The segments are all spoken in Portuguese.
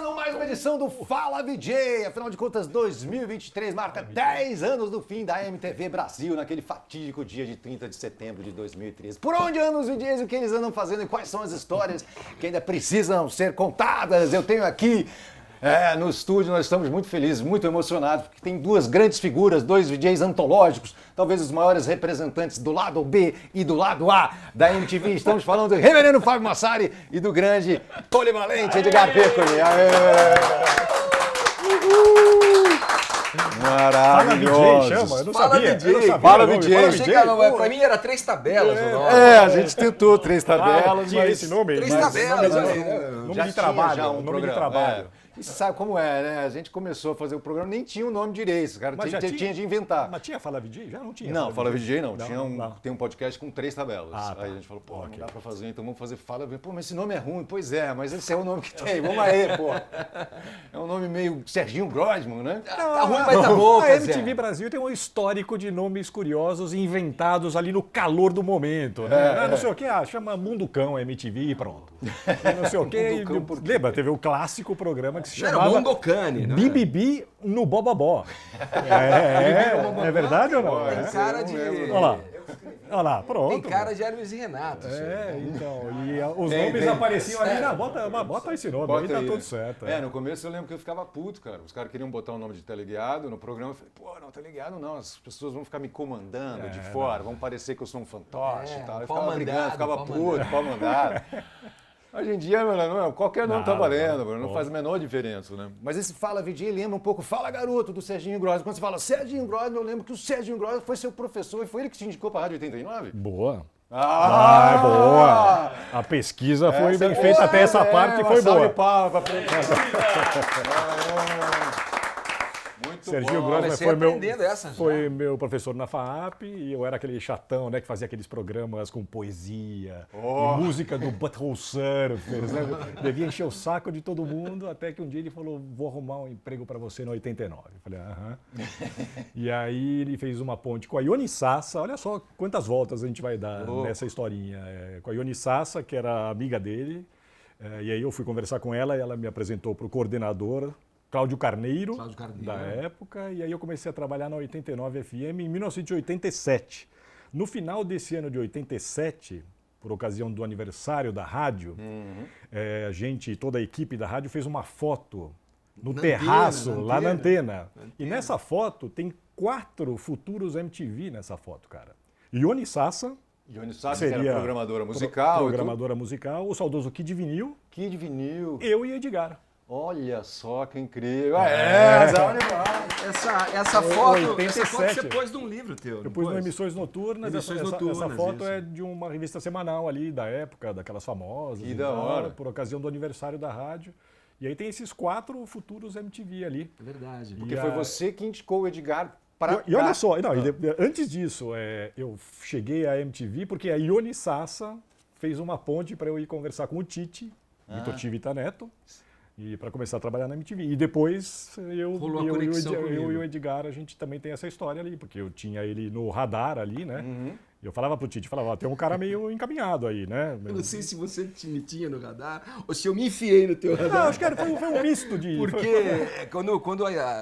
Começando mais uma edição do Fala VJ. Afinal de contas, 2023 marca 10 anos do fim da MTV Brasil, naquele fatídico dia de 30 de setembro de 2013. Por onde andam os VJs, o que eles andam fazendo e quais são as histórias que ainda precisam ser contadas? Eu tenho aqui no estúdio, nós estamos muito felizes, muito emocionados, porque tem duas grandes figuras, dois VJs antológicos, talvez os maiores representantes do lado B e do lado A da MTV. Estamos falando do reverendo Fábio Massari e do grande polivalente Edgar Pécoli. Maravilhoso. Fala VJ, chama, eu não Fala sabia. VJ. Fala VJ. Pra mim era 3 tabelas o nome. A gente tentou 3 tabelas, tinha mas... esse nome. 3 tabelas, olha aí, né? Nome de trabalho, um nome de programa. trabalho. E você sabe como é, né? A gente começou a fazer o programa, nem tinha o nome direito, cara. Mas Tinha de inventar. Mas tinha Fala VJ? Já não tinha. Não, Fala VJ não. Não. Tem um podcast com 3 tabelas. Ah, tá. Aí a gente falou, pô, não dá pra fazer, então vamos fazer Fala VJ. Pô, mas esse nome é ruim. Pois é, mas esse é o nome que tem. Vamos aí, pô. É um nome meio Serginho Grosman, né? Tá ruim, mas tá bom, A quer MTV dizer. Brasil tem um histórico de nomes curiosos inventados ali no calor do momento, né? Não sei o que, chama Mundo Cão MTV e pronto. E não sei o que. Lembra, teve o clássico programa que se Era chamava Mondocane, né? BBB no Bobobó. É verdade ou não? Tem cara de... Olha lá, pronto. Tem cara de Hermes e Renato. Então, e os nomes apareciam ali, bota esse nome, aí tá né? tudo certo. No começo eu lembro que eu ficava puto, cara. Os caras queriam botar o nome de teleguiado no programa. Eu falei, pô, não, teleguiado não. As pessoas vão ficar me comandando de fora, vão parecer que eu sou um fantoche e tal. Eu ficava brigando, ficava puto, pau mandado. Hoje em dia, mano, qualquer nome tá valendo, mano, não faz a menor diferença, né? Mas esse Fala VJ lembra um pouco Fala Garoto, do Serginho Grosman. Quando você fala Serginho Grosman, eu lembro que o Serginho Grosman foi seu professor e foi ele que te indicou pra Rádio 89? Boa. Ah, Boa. A pesquisa foi bem feita, até essa parte foi boa. Serginho Grosman foi meu professor na FAAP e eu era aquele chatão, né, que fazia aqueles programas com poesia, e música do Butthole Surfers, né? Devia encher o saco de todo mundo, até que um dia ele falou, vou arrumar um emprego para você no 89. Eu falei, aham. E aí ele fez uma ponte com a Ione Sassa, olha só quantas voltas a gente vai dar nessa historinha. Com a Ione Sassa, que era amiga dele, e aí eu fui conversar com ela e ela me apresentou para o coordenador, Cláudio Carneiro, da época, e aí eu comecei a trabalhar na 89 FM em 1987. No final desse ano de 87, por ocasião do aniversário da rádio, a gente, toda a equipe da rádio fez uma foto no terraço, lá na antena. E nessa foto tem 4 futuros MTV nessa foto, cara. Ione Sassa, que era programadora musical. Programadora musical, o saudoso Kid Vinil. Eu e Edgar. Olha só que incrível. Essa foto você pôs de um livro teu. Eu pus no Emissões Noturnas. Essa foto é de uma revista semanal ali da época, daquelas famosas. Que da hora. Por ocasião do aniversário da rádio. E aí tem esses 4 futuros MTV ali. É verdade. Porque foi você que indicou o Edgar para... E olha só, antes disso, eu cheguei à MTV porque a Ione Sassa fez uma ponte para eu ir conversar com o Tite, Vitor Tivita Neto, e para começar a trabalhar na MTV. E depois eu e o Edgar, a gente também tem essa história ali, porque eu tinha ele no radar ali, né? E eu falava pro Tite, tem um cara meio encaminhado aí, né? Eu não sei se você me tinha no radar ou se eu me enfiei no teu radar. Não, acho que foi um misto de... Porque quando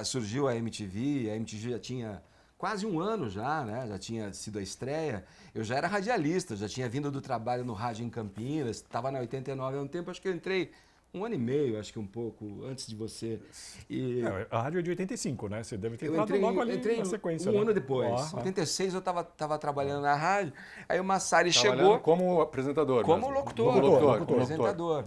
surgiu a MTV já tinha quase um ano já, né? Já tinha sido a estreia. Eu já era radialista, já tinha vindo do trabalho no rádio em Campinas, estava na 89 há um tempo, acho que eu entrei 1 ano e meio, acho que um pouco, antes de você. A rádio é de 85, né? Você deve ter entrado logo ali na sequência. Um ano depois. Em 86 eu estava trabalhando na rádio, aí o Massari chegou... Como apresentador. Como locutor. Apresentador.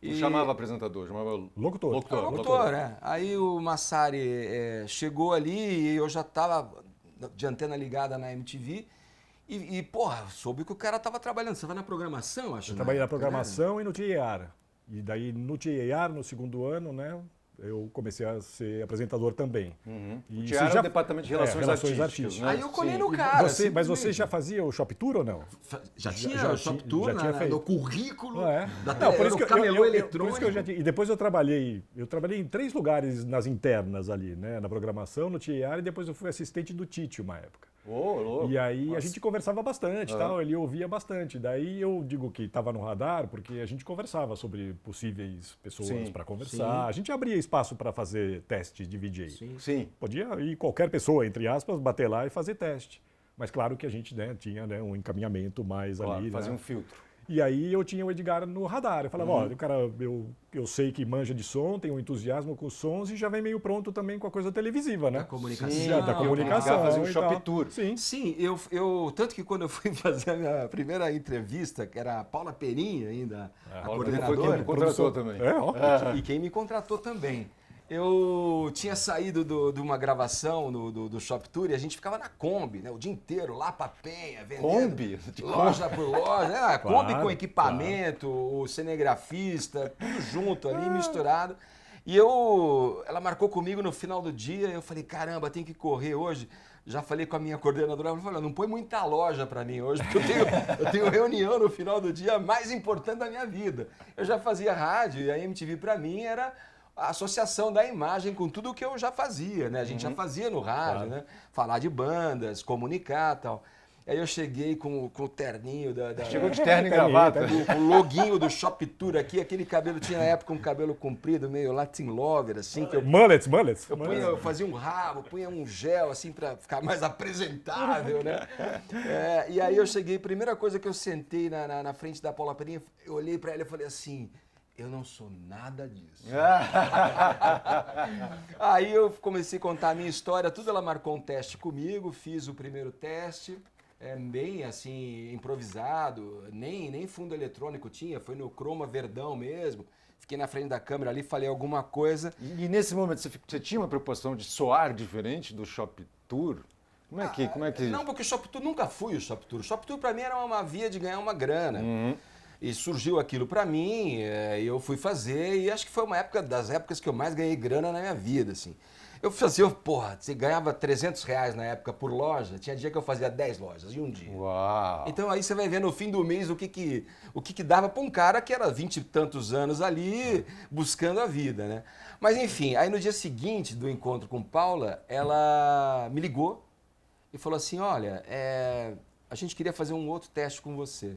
Não chamava apresentador, chamava locutor. Locutor, né? Aí o Massari chegou ali e eu já estava de antena ligada na MTV. E porra, soube que o cara estava trabalhando. Você vai na programação, acho? Eu trabalhei na programação e no TIAR. E daí no TIAR, no segundo ano, né? Eu comecei a ser apresentador também. O TIAR é o Departamento de Relações Artísticas. Né? Aí eu colhei no cara. Mas você já fazia o Shop Tour ou não? Já tinha o Shop Tour no currículo do camelô eletrônico. E depois eu trabalhei em 3 lugares nas internas ali, né? Na programação, no TIAR, e depois eu fui assistente do Tite uma época. Louco. E aí a gente conversava bastante, tal, ele ouvia bastante. Daí eu digo que estava no radar porque a gente conversava sobre possíveis pessoas para conversar. A gente abria espaço para fazer teste de VJ. Sim. Podia ir qualquer pessoa, entre aspas, bater lá e fazer teste. Mas claro que a gente tinha um encaminhamento mais ali. Fazer um filtro. E aí eu tinha o Edgar no radar. Eu falava, olha, cara, eu sei que manja de som, tem um entusiasmo com os sons e já vem meio pronto também com a coisa televisiva, né? Da comunicação. Sim, da comunicação. Fazer um shop tour. Sim, eu tanto que quando eu fui fazer a minha primeira entrevista, que era a Paula Perim ainda, a coordenadora. Foi quem me contratou também. E quem me contratou também. Eu tinha saído de uma gravação do Shop Tour e a gente ficava na Kombi, né? O dia inteiro, lá pra Penha, vendendo. Kombi? Loja por loja, né? A Kombi com equipamento, o cinegrafista, tudo junto ali, misturado. E ela marcou comigo no final do dia, eu falei, caramba, tem que correr hoje. Já falei com a minha coordenadora, ela falou, não põe muita loja para mim hoje, porque eu tenho reunião no final do dia mais importante da minha vida. Eu já fazia rádio e a MTV para mim era a associação da imagem com tudo o que eu já fazia, né? A gente já fazia no rádio, né? Falar de bandas, comunicar e tal. Aí eu cheguei com o terninho Chegou de terno e gravata. Com o loguinho do Shop Tour aqui, aquele cabelo, tinha na época um cabelo comprido, meio Latin Lover, assim. Que Mullets. Eu fazia um rabo, punha um gel, assim, pra ficar mais apresentável, né? E aí eu cheguei, primeira coisa que eu sentei na frente da Paula Perim, eu olhei pra ela e falei assim, eu não sou nada disso. Aí eu comecei a contar a minha história, tudo. Ela marcou um teste comigo, fiz o primeiro teste, bem assim, improvisado, nem fundo eletrônico tinha, foi no Chroma Verdão mesmo. Fiquei na frente da câmera ali, falei alguma coisa. E nesse momento você tinha uma preocupação de soar diferente do Shop Tour? Como é que... Não, porque o Shop Tour nunca fui o Shop Tour. O Shop Tour pra mim era uma via de ganhar uma grana. E surgiu aquilo pra mim, e eu fui fazer, e acho que foi uma das épocas que eu mais ganhei grana na minha vida, assim. Eu fazia, você ganhava R$300 na época por loja, tinha dia que eu fazia 10 lojas em um dia. Uau! Então aí você vai ver no fim do mês o que dava pra um cara que era 20 e tantos anos ali, buscando a vida, né? Mas enfim, aí no dia seguinte do encontro com Paula, ela me ligou e falou assim, olha, a gente queria fazer um outro teste com você.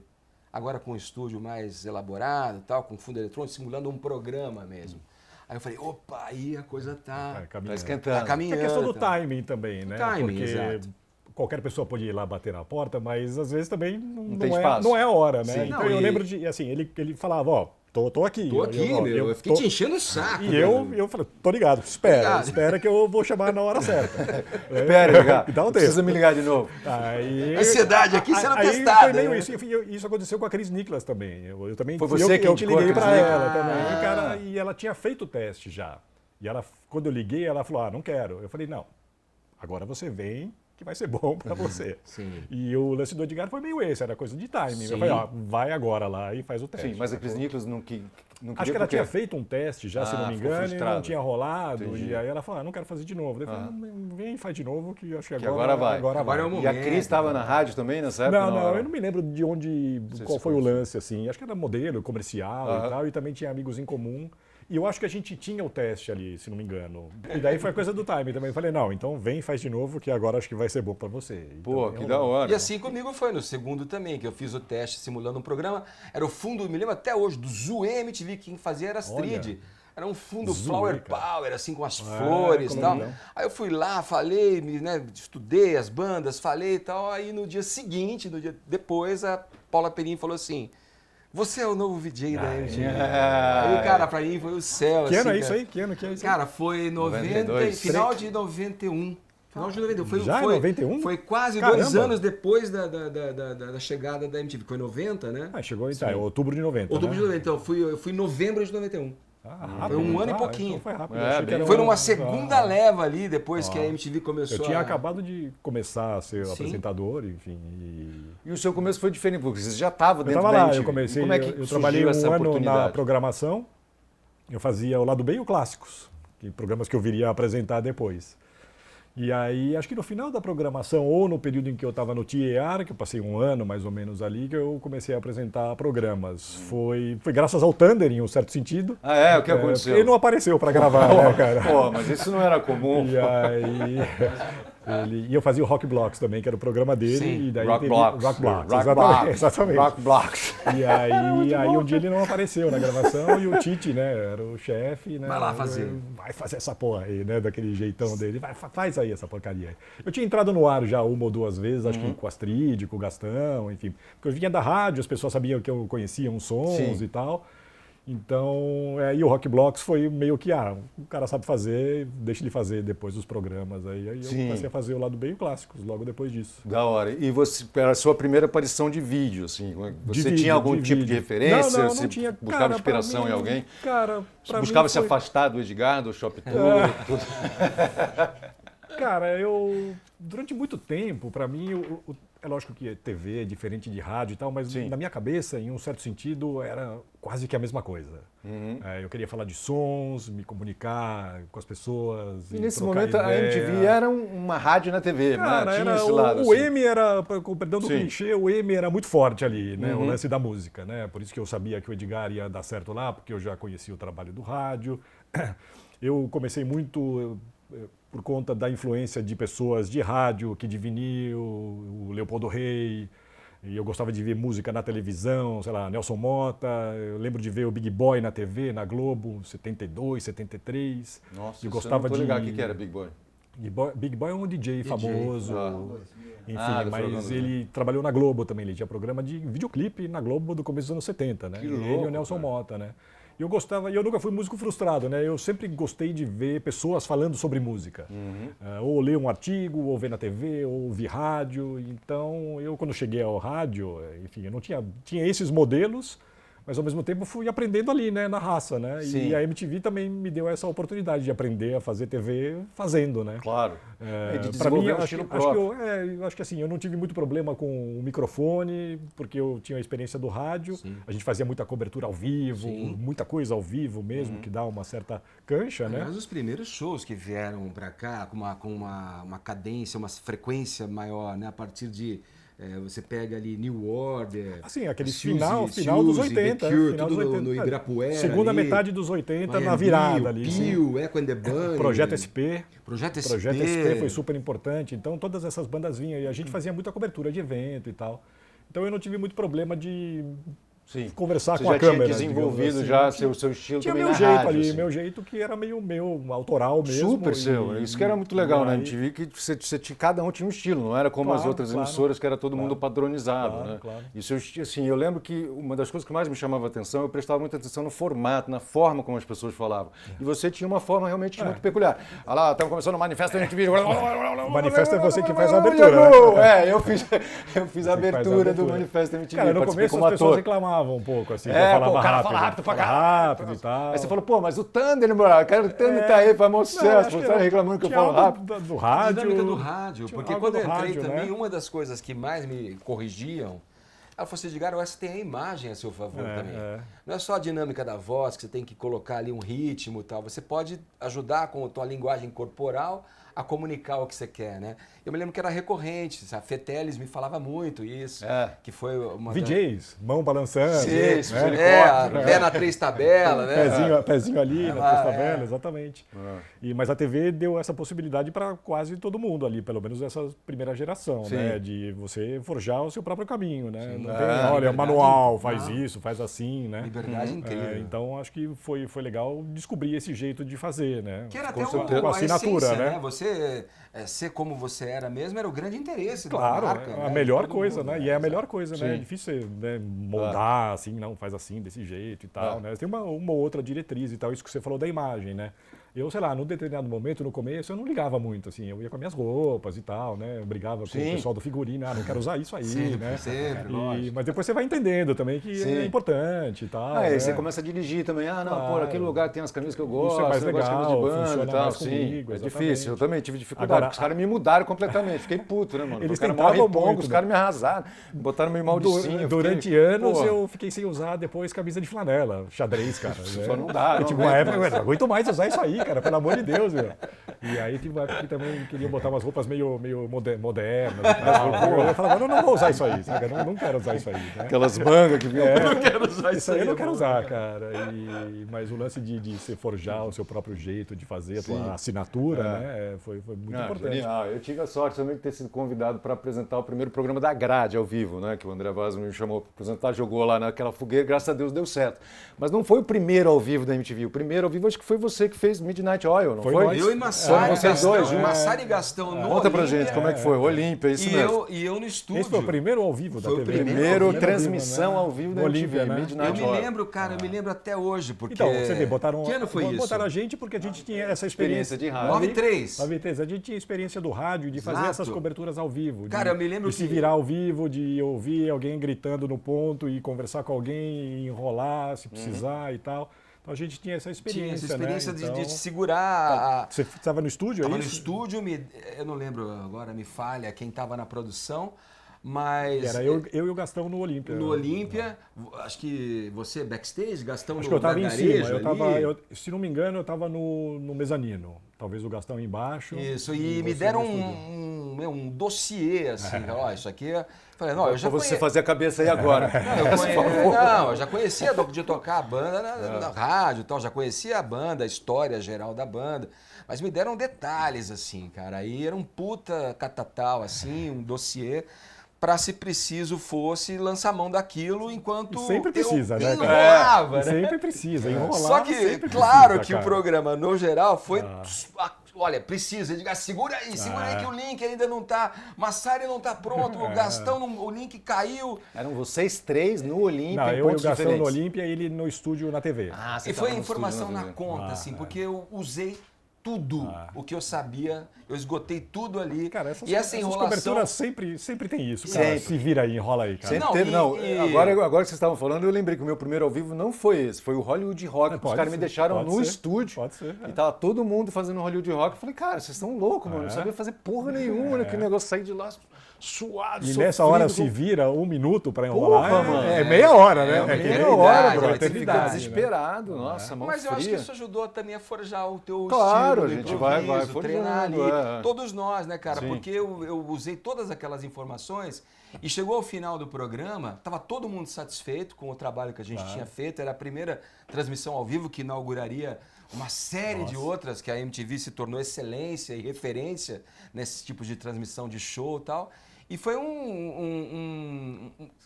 Agora com um estúdio mais elaborado, tal, com fundo eletrônico, simulando um programa mesmo. Aí eu falei, opa, aí a coisa tá esquentando. Tá caminhando. É questão do timing também, né? Timing, porque exato. qualquer pessoa pode ir lá bater na porta, mas às vezes também espaço. não é a hora, né? Sim. Então eu lembro de, assim, ele falava, ó, tô aqui. Tô aqui, eu fiquei te enchendo o saco. E eu falei, tô ligado, espera que eu vou chamar na hora certa. Espera, ligar. Dá um tempo. Precisa me ligar de novo. Aí, ansiedade aqui sendo aí testada. Foi meio né? isso aconteceu com a Cris Nicholas também. Eu também Foi você que te liguei indicou a pra Cris ela também. Cara, e ela tinha feito o teste já. E ela, quando eu liguei, ela falou, não quero. Eu falei, não, agora você vem, que vai ser bom pra você. Sim. E o lance do Edgar foi meio esse, era coisa de timing. Sim. Eu falei, vai agora lá e faz o teste. Sim, mas a Cris Nicholas não queria. Acho que ela tinha feito um teste já, se não me engano, e frustrada. não tinha rolado. Entendi. E aí ela falou, não quero fazer de novo. Eu falei, vem, faz de novo, que acho que agora vai. Agora é o momento. E a Cris estava na rádio também nessa época? Não, eu não me lembro de qual foi o conheceu. lance, assim. Acho que era modelo, comercial e tal, e também tinha amigos em comum. E eu acho que a gente tinha o teste ali, se não me engano. E daí foi coisa do time também. Eu falei, não, então vem e faz de novo, que agora acho que vai ser bom pra você. Pô, então, que da hora. E assim comigo foi no segundo também, que eu fiz o teste simulando um programa. Era o fundo, me lembro até hoje, do Zoe MTV, quem fazia era Astrid. Era um fundo Zoe, Flower cara. Power, assim, com as flores e tal. não. Aí eu fui lá, falei, estudei as bandas, falei e tal. Aí no dia seguinte, depois, a Paula Perim falou assim, você é o novo VJ da MTV. Aí, cara, pra mim foi o céu. Que ano assim, é isso cara. aí? Que ano é isso aí? Cara, foi 92. final de 91. Final de 91. Foi, Já em foi, 91? Foi quase Caramba. 2 anos depois da chegada da MTV. Foi 90, né? Chegou em outubro de 90, Outubro né? de 90. Então, eu fui em novembro de 91. Rápido, Foi um ano e pouquinho. Então foi rápido. É, Eu achei que bem- era Foi um- numa segunda leva ali, depois que a MTV começou Eu tinha a... acabado de começar a ser Sim. apresentador, enfim. E o seu começo foi diferente, porque você já estava Eu dentro estava da lá, MTV. eu comecei, Como é que eu trabalhei surgiu essa um ano na oportunidade? programação, eu fazia o lado B e o clássicos, que programas que eu viria a apresentar depois. E aí, acho que no final da programação, ou no período em que eu estava no TER, que eu passei um ano mais ou menos ali, que eu comecei a apresentar programas. Foi graças ao Thunder, em um certo sentido. Ah, é? O que aconteceu? Ele não apareceu para gravar, né, cara? Pô, mas isso não era comum. E aí... E eu fazia o Rock Blocks também, que era o programa dele. Sim. E daí Rock Blocks. Rock Blocks, Rock exatamente. Blocks. Exatamente. Rock Blocks. E aí um dia ele não apareceu na gravação e o Tite, né, era o chefe, né? Vai lá fazer. Vai fazer essa porra aí, né, daquele jeitão dele. Faz aí essa porcaria aí. Eu tinha entrado no ar já uma ou duas vezes, acho que com o Astrid, com o Gastão, enfim. Porque eu vinha da rádio, as pessoas sabiam que eu conhecia uns sons e tal. Então, e o Rock Blocks foi meio que, o cara sabe fazer, deixa ele fazer depois dos programas. Aí eu comecei a fazer o lado bem clássicos, logo depois disso. Da hora. E você, era a sua primeira aparição de vídeo, assim? Você tinha algum tipo de referência? Não tinha. Buscava cara, inspiração em alguém? Cara, pra buscava mim se afastar do Edgar, do Shop Tour? Tudo. Cara, durante muito tempo, para mim, é lógico que TV é diferente de rádio e tal, mas na minha cabeça, em um certo sentido, era quase que a mesma coisa. Eu queria falar de sons, me comunicar com as pessoas. E nesse momento a MTV era uma rádio na TV, cara, né? Tinha era, esse lado. O M era, com perdão do clichê, o M era muito forte ali, né? O lance da música, né? Por isso que eu sabia que o Edgar ia dar certo lá, porque eu já conhecia o trabalho do rádio. Eu comecei muito... por conta da influência de pessoas de rádio, que de vinil, o Leopoldo Rei, e eu gostava de ver música na televisão, sei lá, Nelson Motta, eu lembro de ver o Big Boy na TV, na Globo, 72, 73. Nossa, eu gostava eu não tô ligado. O que era Big Boy? Big Boy é um DJ famoso, enfim, mas ele trabalhou na Globo também, ele tinha programa de videoclipe na Globo do começo dos anos 70, né? Que Ele louco, e o Nelson Motta, né? Eu gostava, e eu nunca fui músico frustrado, né? Eu sempre gostei de ver pessoas falando sobre música. Ou ler um artigo, ou ver na TV, ou ouvir rádio. Então, eu quando cheguei ao rádio, enfim, eu não tinha esses modelos, mas ao mesmo tempo fui aprendendo ali, né, na raça, né? Sim. E a MTV também me deu essa oportunidade de aprender a fazer TV fazendo, né? Claro. De desenvolver um estilo próprio. Eu acho que assim, eu não tive muito problema com o microfone, porque eu tinha a experiência do rádio. A gente fazia muita cobertura ao vivo, muita coisa ao vivo mesmo, que dá uma certa cancha, né? Mas os primeiros shows que vieram para cá com uma cadência, uma frequência maior, né? A partir de... você pega ali New Order... Assim, aquele final dos 80. Cure, tudo no Ibirapuera. Segunda metade dos 80, na virada ali. Pio, Echo and the Bunny. Projeto SP. Projeto SP foi super importante. Então, todas essas bandas vinham e a gente fazia muita cobertura de evento e tal. Então, eu não tive muito problema de... conversar com a câmera. Você tinha desenvolvido assim, já o seu estilo tinha também meu na jeito rádio, ali, assim. meu jeito que era meio meu, autoral mesmo. Super seu. Isso que era muito legal na MTV, que cada um tinha um estilo, não era como as outras emissoras, que era todo mundo padronizado. Né? Claro. Isso, assim, eu lembro que uma das coisas que mais me chamava a atenção, eu prestava muita atenção no formato, na forma como as pessoas falavam. E você tinha uma forma realmente muito peculiar. Olha lá, estamos começando o Manifesto da MTV. O Manifesto é você que faz a abertura, né? Eu fiz a abertura do Manifesto da MTV. Cara, no começo as pessoas reclamavam um pouco, assim, o cara fala rápido pra caralho. E tal. Aí você falou, mas o Thunder, o Thunder tá aí, faz mó sucesso. Você tá reclamando que eu falo rápido. Do rádio. A dinâmica do rádio. Porque quando eu entrei também, né? uma das coisas que mais me corrigiam, ela falou assim, Edgar, você tem a imagem a seu favor também. Não é só a dinâmica da voz, que você tem que colocar ali um ritmo e tal. Você pode ajudar com a tua linguagem corporal a comunicar o que você quer, né? Eu me lembro que era recorrente, a Fetelis me falava muito isso, que foi uma... VJs, mão balançando. Isso, pé na 3 tabela, né? Pezinho ali na 3 tabela, exatamente. Mas a TV deu essa possibilidade para quase todo mundo ali, pelo menos essa primeira geração, né? De você forjar o seu próprio caminho, né? Não tem, olha, manual, faz isso, faz assim, né? Liberdade incrível. Então, acho que foi legal descobrir esse jeito de fazer, né? Que era até uma assinatura, essência, né? Você ser como você era mesmo era o grande interesse da marca. Claro, a melhor coisa, né? E é a melhor coisa, né? É difícil moldar assim, não, faz assim, desse jeito e tal, né? Tem uma ou outra diretriz e tal, isso que você falou da imagem, né? Eu, sei lá, num determinado momento, no começo, eu não ligava muito, assim, eu ia com as minhas roupas e tal, né? Eu brigava com o pessoal do figurino, não quero usar isso aí, né? Mas depois você vai entendendo também que é importante e tal. Aí você começa a dirigir também, aquele lugar tem as camisas que eu gosto, isso é mais legal, de banda e tal, comigo, é difícil, eu também tive dificuldade, porque os caras me mudaram completamente, fiquei puto, né, mano? Eles tentavam muito, os caras me arrasaram, botaram meio maldicinho. Durante anos eu fiquei sem usar depois camisa de flanela, xadrez, cara. Só não dá, tipo, uma época eu não aguento mais usar isso aí, cara, pelo amor de Deus, meu. E aí tive uma época que também queria botar umas roupas meio modernas e tal. Eu falava, não vou usar isso aí, sabe? Eu não quero usar isso aí. Né? Aquelas mangas que viu. Eu não quero usar Isso aí eu não quero usar, cara. Mas o lance de você forjar o seu próprio jeito de fazer a tua assinatura, né? Foi muito importante. Genial. Eu tive a sorte também de ter sido convidado para apresentar o primeiro programa da Grade ao vivo, né? Que o André Vaz me chamou para apresentar, jogou lá naquela fogueira, graças a Deus deu certo. Mas não foi o primeiro ao vivo da MTV. O primeiro ao vivo acho que foi você que fez Midnight Oil, não foi? Eu e Massari, vocês dois, Massari e Gastão no Conta pra gente como é que foi. Olímpia, isso mesmo. E eu no estúdio. Esse foi o primeiro ao vivo da TV. Foi o primeiro transmissão ao vivo da MTV, Olímpia, né? Midnight Eu me Oil. lembro, cara, eu me lembro até hoje, porque... Então, você vê, botaram, que ano foi isso? botaram a gente porque a gente tinha essa experiência de rádio. 93. 93. A gente tinha experiência do rádio, de fazer Exato. essas coberturas ao vivo. Cara, eu me lembro de se virar ao vivo, de ouvir alguém gritando no ponto e conversar com alguém, enrolar se precisar e tal. Então a gente tinha essa experiência. Tinha essa experiência, né? de segurar. Você estava no estúdio, Estava é no isso? estúdio, eu não lembro agora, me falha quem estava na produção, mas. Era eu e o Gastão no Olímpia. No Olímpia, acho que você backstage, Gastão Acho no que eu estava em cima. ali. Se não me engano, eu estava no mezanino. Talvez o Gastão embaixo. Isso, e me deram um dossiê, assim, ó, isso aqui é... Falei, não, eu já Você fazer a cabeça aí agora. eu já conhecia de tocar a banda na rádio e tal, já conhecia a banda, a história geral da banda, mas me deram detalhes, assim, cara, aí era um puta catatal, assim, um dossiê, para se preciso fosse lançar mão daquilo enquanto sempre precisa, né? enrolava, né? Sempre precisa, enrolar. Só que, precisa, claro que cara. o programa, no geral, foi... Olha, precisa. Diga, segura aí que o link ainda não tá... Massari não tá pronto, o Gastão, o link caiu. Eram vocês três no Olímpia, Não, em eu e o pontos Gastão diferentes. no Olímpia e ele no estúdio na TV. E foi a informação na conta, assim, porque eu usei tudo o que eu sabia, eu esgotei tudo ali. Cara, essas enrolação... coberturas sempre tem isso. Cara. Se vira aí, enrola aí, cara. Sempre teve, Agora que vocês estavam falando, eu lembrei que o meu primeiro ao vivo não foi esse, foi o Hollywood Rock, que os caras me deixaram no estúdio. Pode ser. E tava todo mundo fazendo Hollywood Rock. Eu falei, cara, vocês estão loucos, mano. Não sabia fazer porra nenhuma, né? Que negócio sair de lá suado, E nessa hora se vira 1 minuto pra enrolar. Porra, mano. É meia hora, né? É meia eternidade, hora, bro. é Você fica eternidade, desesperado. Nossa, mão Mas eu acho que fria. isso ajudou também a forjar o teu Claro, estilo a do gente vai improviso, treinar ali. forjando, Todos nós, né, cara? Sim. Porque eu usei todas aquelas informações e chegou ao final do programa, tava todo mundo satisfeito com o trabalho que a gente tinha feito. Era a primeira transmissão ao vivo que inauguraria uma série de outras que a MTV se tornou excelência e referência nesse tipo de transmissão de show e tal. E foi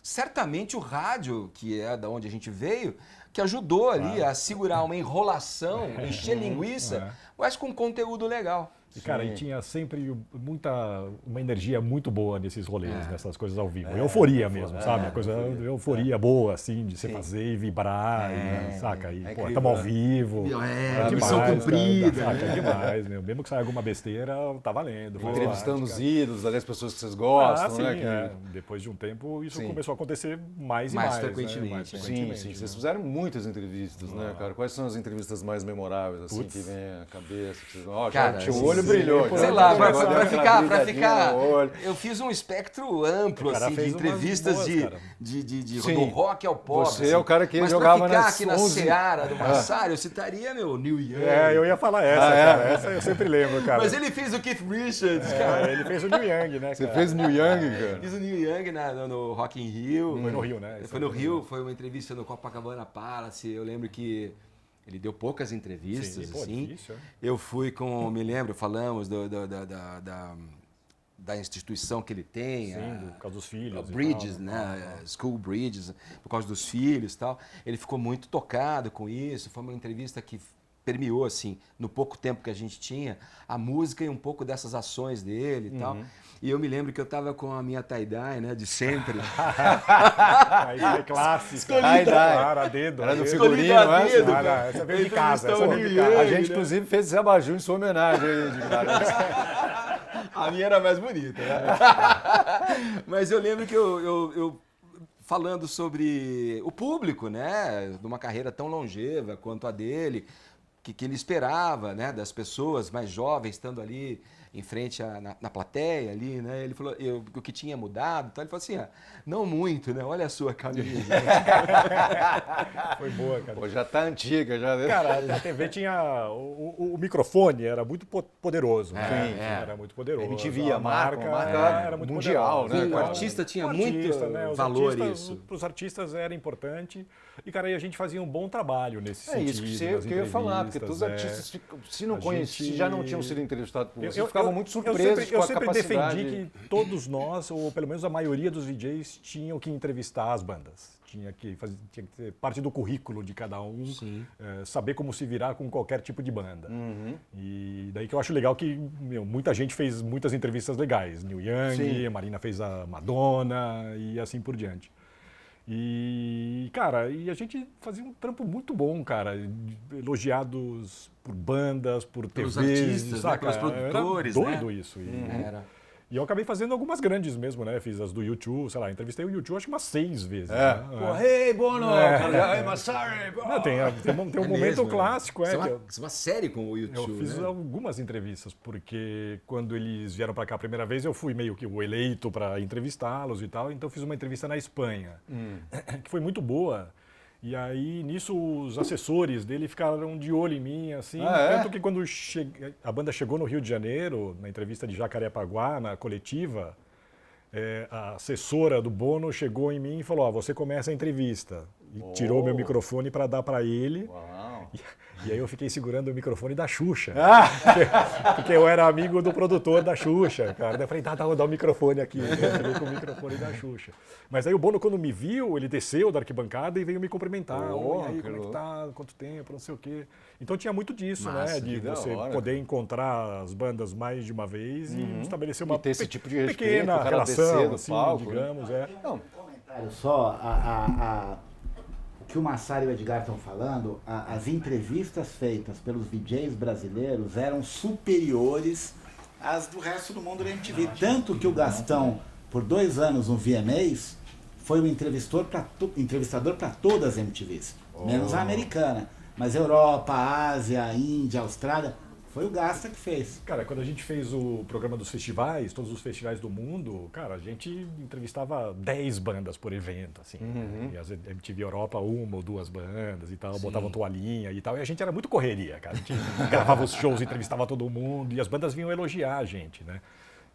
certamente o rádio, que é da onde a gente veio, que ajudou ali a segurar uma enrolação, encher linguiça, mas com conteúdo legal. E, cara, e tinha sempre uma energia muito boa nesses rolês, nessas coisas ao vivo. Euforia mesmo, sabe? A coisa, euforia boa, assim, de você fazer e vibrar, e, saca? E, pô, estamos ao vivo. Missão cumprida. Saca, é demais, meu. Mesmo que saia alguma besteira, tá valendo. Entrevistando os ídolos, as pessoas que vocês gostam, sim, né? Depois de um tempo, isso começou a acontecer mais e Mais mais. frequentemente. Né? Mais Sim, frequentemente, sim. né? Vocês fizeram muitas entrevistas, né, cara? Quais são as entrevistas mais memoráveis, assim, que vem à cabeça? Que vocês... Cara, já, o olho brilhou. Sei lá, pra Pra ficar... Eu fiz um espectro amplo, assim, de entrevistas do rock ao pop. Você assim. é o cara que mas jogava pra ficar nas aqui na 11... seara do Massari, eu citaria, Neil Young. Eu ia falar essa, cara. Essa eu sempre lembro, cara. Mas ele fez o Keith Richards, cara. Ele fez o Neil Young, né, Você cara? fez o Neil Young, cara? Fiz o Neil Young no Rock in Rio. Foi no Rio, né? Foi no Rio, foi uma entrevista no Copacabana Palace. Eu lembro que ele deu poucas entrevistas, assim. Difícil, Eu fui me lembro, falamos da instituição que ele tem. por causa dos filhos. Bridges, né? School Bridges, por causa dos filhos e tal. Ele ficou muito tocado com isso. Foi uma entrevista que permeou, assim, no pouco tempo que a gente tinha, a música e um pouco dessas ações dele e tal. E eu me lembro que eu tava com a minha tie-dye, né, de sempre. Tie-dye clássico. Tie-dye. Claro, a dedo. Era do dedo. figurino, a essa? dedo, Essa veio de casa. Essa veio de casa. A gente, inclusive, fez esse abajur em sua homenagem aí, de cara. A minha era mais bonita, né? Mas eu lembro que eu falando sobre o público, né, de uma carreira tão longeva quanto a dele, que ele esperava, né, das pessoas mais jovens estando ali em frente na plateia ali, né? Ele falou o que tinha mudado. Então ele falou assim, não muito, né? Olha a sua camisa. Foi boa, cara. Pô, já tá antiga, já. Cara, a TV tinha... O microfone era muito poderoso. Sim, era muito poderoso. A MTV, a marca era muito mundial, poderosa. né? O artista tinha muito valor isso. Para os artistas era importante. E, cara, aí a gente fazia um bom trabalho nesse sentido. É isso que eu ia falar, porque todos os artistas, se não conheciam, já não tinham sido entrevistados por você, ficavam muito surpresos com a capacidade. Eu sempre defendi que todos nós, ou pelo menos a maioria dos DJs, tinham que entrevistar as bandas. Tinha que ter parte do currículo de cada um, saber como se virar com qualquer tipo de banda. E daí que eu acho legal que muita gente fez muitas entrevistas legais. Neil Young, a Marina fez a Madonna e assim por diante. E, cara, a gente fazia um trampo muito bom, cara. Elogiados por bandas, por TVs, pelos artistas, saca? Pelos produtores, era doido isso. E eu acabei fazendo algumas grandes mesmo, né? Fiz as do U2, sei lá, entrevistei o U2 acho que umas 6 vezes. Né? Pô, hey, Bono! Hey, Massari! Tem um momento clássico. Isso é uma série com o U2, Eu fiz algumas entrevistas, porque quando eles vieram para cá a primeira vez, eu fui meio que o eleito para entrevistá-los e tal, então eu fiz uma entrevista na Espanha, que foi muito boa. E aí, nisso, os assessores dele ficaram de olho em mim, assim. Tanto que quando a banda chegou no Rio de Janeiro, na entrevista de Jacarepaguá, na coletiva, a assessora do Bono chegou em mim e falou, você começa a entrevista. E tirou meu microfone para dar para ele. E aí eu fiquei segurando o microfone da Xuxa. Porque eu era amigo do produtor da Xuxa, cara. Daí eu falei, dá o microfone aqui. Eu fiquei com o microfone da Xuxa. Mas aí o Bono, quando me viu, ele desceu da arquibancada e veio me cumprimentar. E aí, como é que tá? Quanto tempo? Não sei o quê. Então tinha muito disso, né? De você poder encontrar as bandas mais de uma vez e estabelecer uma esse tipo de respeito, pequena relação, do assim, palco, digamos. Um comentário só, o que o Massari e o Edgar estão falando, as entrevistas feitas pelos DJs brasileiros eram superiores às do resto do mundo da MTV. Tanto que o Gastão, por 2 anos no VMAs, foi o entrevistador para todas as MTVs, menos a americana. Mas Europa, Ásia, Índia, Austrália, foi o Gasta que fez. Cara, quando a gente fez o programa dos festivais, todos os festivais do mundo, cara, a gente entrevistava 10 bandas por evento, assim. E as MTV Europa, 1 ou 2 bandas e tal, botavam toalhinha e tal. E a gente era muito correria, cara. A gente gravava os shows, entrevistava todo mundo e as bandas vinham elogiar a gente, né?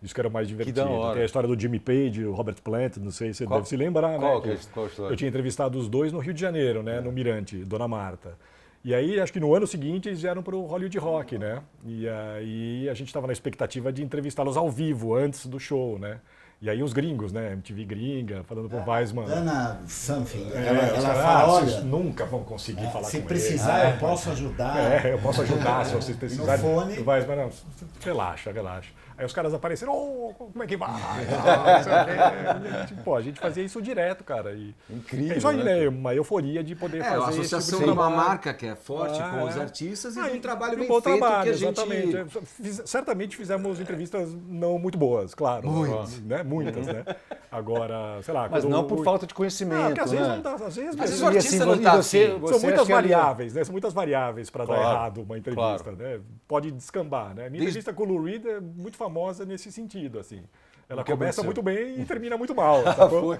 Isso que era o mais divertido. Tem a história do Jimmy Page, o Robert Plant, não sei se você deve se lembrar, qual né? Qual história? Eu tinha entrevistado os dois no Rio de Janeiro, né? No Mirante, Dona Marta. E aí, acho que no ano seguinte, eles vieram para o Hollywood Rock, né? E aí a gente estava na expectativa de entrevistá-los ao vivo, antes do show, né? E aí os gringos, né? MTV gringa, falando pro Weissman. Ana Something, ela fala, olha, vocês nunca vão conseguir falar se com precisar, ele. eu posso ajudar. Eu posso ajudar se vocês precisarem. No fone. O Weissman, não, relaxa. Aí os caras apareceram, como é que vai? Não sei o quê. Pô, a gente fazia isso direto, cara. Incrível, isso aí, né? Uma euforia de poder fazer a associação esse tipo de uma marca que é forte com os artistas e um trabalho bem feito que a gente... Exatamente. Certamente fizemos entrevistas não muito boas, claro. Muitas, né? Agora, sei lá... Mas não por falta de conhecimento, porque às vezes né? não dá, às vezes o artista não tá são muitas variáveis, né? São muitas variáveis para dar errado uma entrevista, né? Pode descambar, né? Minha entrevista com o Lou Reed é muito famosa nesse sentido, assim. Ela começa muito bem e termina muito mal.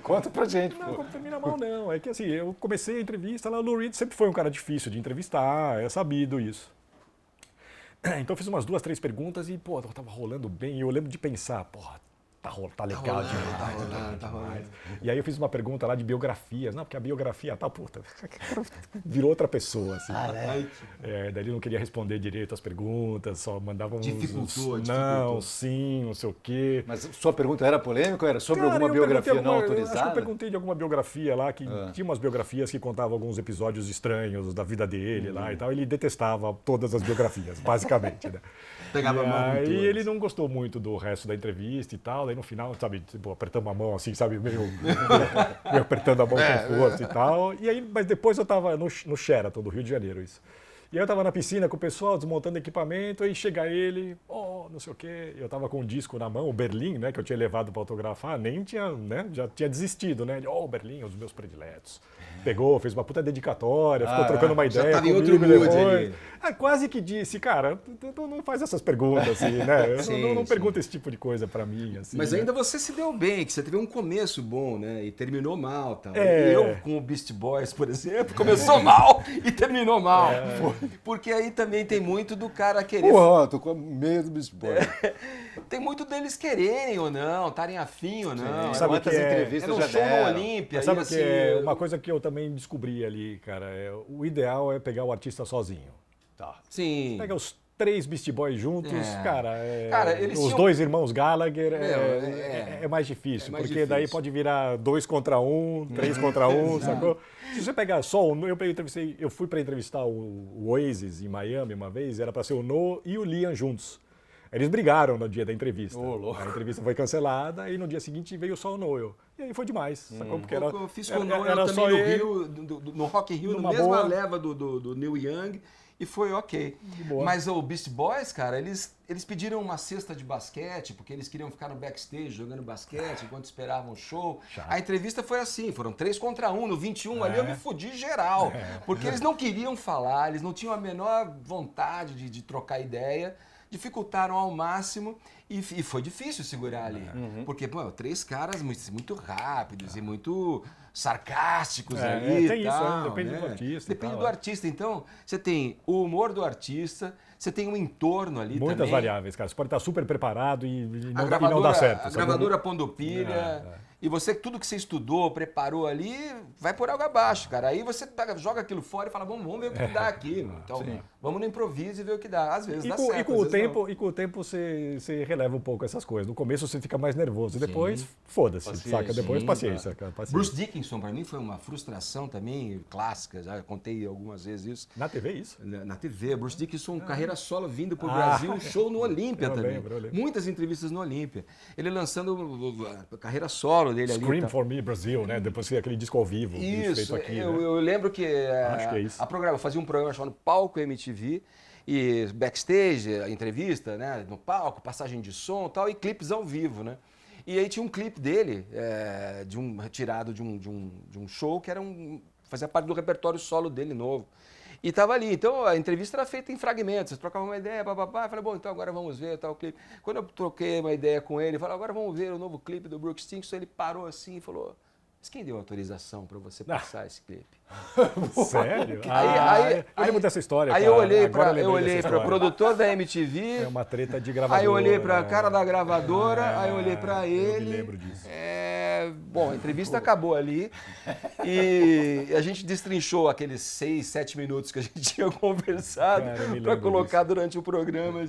Conta pra gente. Não termina mal, não. É que assim, eu comecei a entrevista, o Lou Reed sempre foi um cara difícil de entrevistar, é sabido isso. Então eu fiz umas 2, 3 perguntas e, pô, tava rolando bem. E eu lembro de pensar, porra, tá legal demais. Tá rolando. E aí eu fiz uma pergunta lá de biografias. Não, porque a biografia puta, virou outra pessoa, assim. Daí ele não queria responder direito as perguntas, só mandava uns... Dificultou. Não, sim, não sei o quê. Mas sua pergunta era polêmica ou era sobre alguma biografia não autorizada? Acho que eu perguntei de alguma biografia lá, que tinha umas biografias que contavam alguns episódios estranhos da vida dele lá e tal. Ele detestava todas as biografias, basicamente, né? Pegava a mão. Aí ele não gostou muito do resto da entrevista e tal. Daí no final, sabe, tipo, apertamos a mão assim, sabe, meio apertando a mão com força e tal. E aí, mas depois eu tava no Sheraton do Rio de Janeiro, isso. E aí eu tava na piscina com o pessoal, desmontando equipamento, aí chega ele, não sei o quê. Eu tava com um disco na mão, o Berlim, né, que eu tinha levado para autografar, nem tinha, né, já tinha desistido, né? Berlim, os meus prediletos. Pegou, fez uma puta dedicatória, ficou trocando uma ideia tava em comigo outro mood depois. Quase que disse, cara, não faz essas perguntas, assim, né? Não pergunta esse tipo de coisa pra mim, assim. Mas né? ainda você se deu bem, que você teve um começo bom, né? E terminou mal, tal. E eu, com o Beast Boys, por exemplo, começou mal e terminou mal. Porque aí também tem muito do cara querer... Porra, tô com medo do Beast Boys. Tem muito deles quererem ou não, estarem afim ou não. Sabe quantas entrevistas era um já show deram? no Olímpia. Mas sabe assim, que é uma coisa que eu também descobri ali, cara, o ideal é pegar o artista sozinho. Tá. Sim. Pega os 3 Beast Boys juntos, cara, eles os tinham... 2 irmãos Gallagher é mais difícil, é mais porque difícil. daí pode virar 2 contra 1, 3 contra 1, sacou? Se você pegar só eu fui para entrevistar o Oasis em Miami uma vez, era para ser o Noah e o Liam juntos. Eles brigaram no dia da entrevista. A entrevista foi cancelada e no dia seguinte veio só o Noel. E aí foi demais, sacou? Porque eu fiz com o Noel também no Rio, no Rock in Rio, na mesma leva do Neil Young, e foi ok. Mas o Beast Boys, cara, eles pediram uma cesta de basquete, porque eles queriam ficar no backstage jogando basquete enquanto esperavam o show. A entrevista foi assim, foram 3 contra 1, no 21 ali eu me fudi geral. Porque eles não queriam falar, eles não tinham a menor vontade de trocar ideia. Dificultaram ao máximo e foi difícil segurar ali. Porque, 3 caras muito rápidos e muito sarcásticos ali. Tem e tal, isso, depende do artista. Depende do artista. Então, você tem o humor do artista, você tem um entorno ali Muitas também. variáveis, cara. Você pode estar super preparado e não dá certo. A gravadora pondo pilha. E você, tudo que você estudou, preparou ali, vai por água abaixo, cara. Aí você joga aquilo fora e fala, vamos ver o que dá aqui. Então, vamos no improviso e ver o que dá. Às vezes dá certo, e com o tempo você releva um pouco essas coisas. No começo você fica mais nervoso. E depois, foda-se, saca? Depois, paciência, cara. Paciência. Bruce Dickinson, pra mim, foi uma frustração também clássica. Já contei algumas vezes isso. Na TV, isso? Na TV. Bruce Dickinson, carreira solo, vindo pro Brasil, show no Olímpia também. Eu lembro. Muitas entrevistas no Olímpia. Ele lançando a carreira solo dele ali. Scream for Me Brasil, né? Depois aquele disco ao vivo feito aqui. Eu lembro que, acho que é isso. eu fazia um programa chamado Palco MTV, e backstage, a entrevista, né? No palco, passagem de som e tal, e clipes ao vivo, né? E aí tinha um clipe dele, retirado de um show que fazia parte do repertório solo dele novo. E tava ali. Então a entrevista era feita em fragmentos. Você trocava uma ideia, papapá. Falei, bom, então agora vamos ver tal clipe. Quando eu troquei uma ideia com ele, falei, agora vamos ver o novo clipe do Bruce Dickinson. Ele parou assim e falou, mas quem deu autorização para você passar esse clipe? Sério? Eu lembro dessa história. Aí cara. eu olhei para o produtor da MTV. É uma treta de gravadora. Aí eu olhei para a cara da gravadora, aí eu olhei para ele. Eu me lembro disso. Bom, a entrevista acabou ali e a gente destrinchou aqueles 6, 7 minutos que a gente tinha conversado para colocar durante o programa.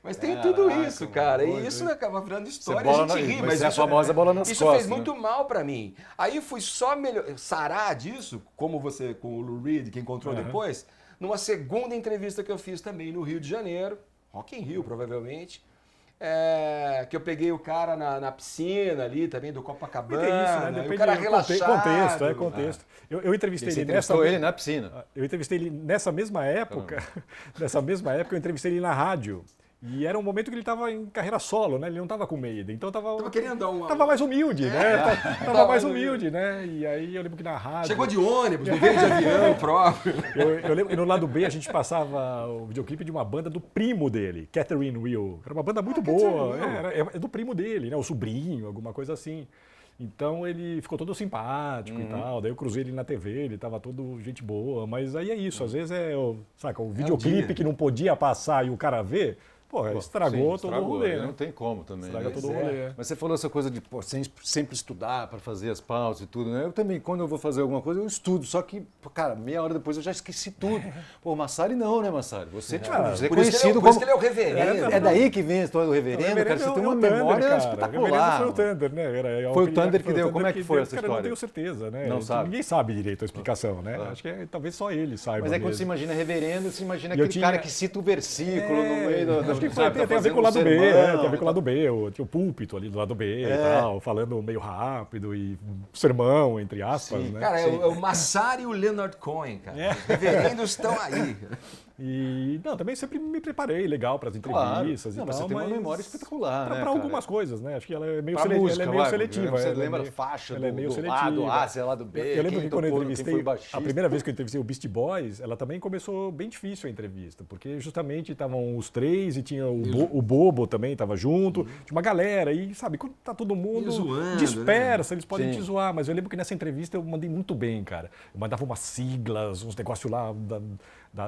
Mas tem tudo isso, cara. E isso acaba virando história, a gente ri. Mas é a famosa bola nas isso costas. fez muito mal pra mim. Aí fui só sarar disso, como você com o Lou Reed, que encontrou depois, numa segunda entrevista que eu fiz também no Rio de Janeiro, Rock in Rio, provavelmente. Que eu peguei o cara na piscina ali também do Copacabana. Tem isso, né? Depende o cara relaxado. Contexto. Eu entrevistei ele ele na piscina. Eu entrevistei ele nessa mesma época. Eu entrevistei ele na rádio. E era um momento que ele estava em carreira solo, né? Ele não estava com Maiden, então tava querendo dar uma... Tava mais humilde, né? Tava mais humilde, né? E aí eu lembro que na rádio... Chegou de ônibus, não veio de avião próprio. Eu lembro que no lado B a gente passava o videoclipe de uma banda do primo dele, Catherine Will. Era uma banda muito boa, é do primo dele, né? O sobrinho, alguma coisa assim. Então ele ficou todo simpático e tal. Daí eu cruzei ele na TV, ele tava todo gente boa. Mas aí é isso, às vezes saca, o videoclipe que não podia passar e o cara vê... estragou todo o rolê, né? Não tem como também. Estraga todo o rolê. Mas você falou essa coisa de sempre estudar para fazer as pautas e tudo, né? Eu também, quando eu vou fazer alguma coisa, eu estudo. Só que, cara, meia hora depois eu já esqueci tudo. Pô, o Massari não, né, Massari? Você, você é conhecido como... Por isso que ele é o reverendo. É daí que vem a história do reverendo, cara. Você tem uma memória espetacular. Foi o Thunder, né? Foi o Thunder que deu. Como é que foi essa história? Eu não tenho certeza, né? Não sabe. Ninguém sabe direito a explicação, né? Acho que talvez só ele saiba. Mas é quando você imagina reverendo, você imagina aquele cara que cita o versículo no meio das que tem a ver com o lado B, tem a ver com o lado B. Tinha o púlpito ali do lado B e tal, falando meio rápido e sermão, entre aspas, né? Cara, é o Massari e o Leonard Cohen, cara. Os reverendos estão aí. E também sempre me preparei legal para as entrevistas e tal. Mas você tem uma memória espetacular, né? Para algumas coisas, né? Acho que ela é meio, música, ela é meio seletiva. Você lembra a faixa do lado A, sei lá, do B, eu lembro que quando eu entrevistei, a primeira vez que eu entrevistei o Beastie Boys, ela também começou bem difícil a entrevista, porque justamente estavam os três e tinha o Bobo também estava junto, tinha uma galera e, sabe, quando tá todo mundo zoando, dispersa, né? eles podem te zoar, mas eu lembro que nessa entrevista eu mandei muito bem, cara. Eu mandava umas siglas, uns negócios lá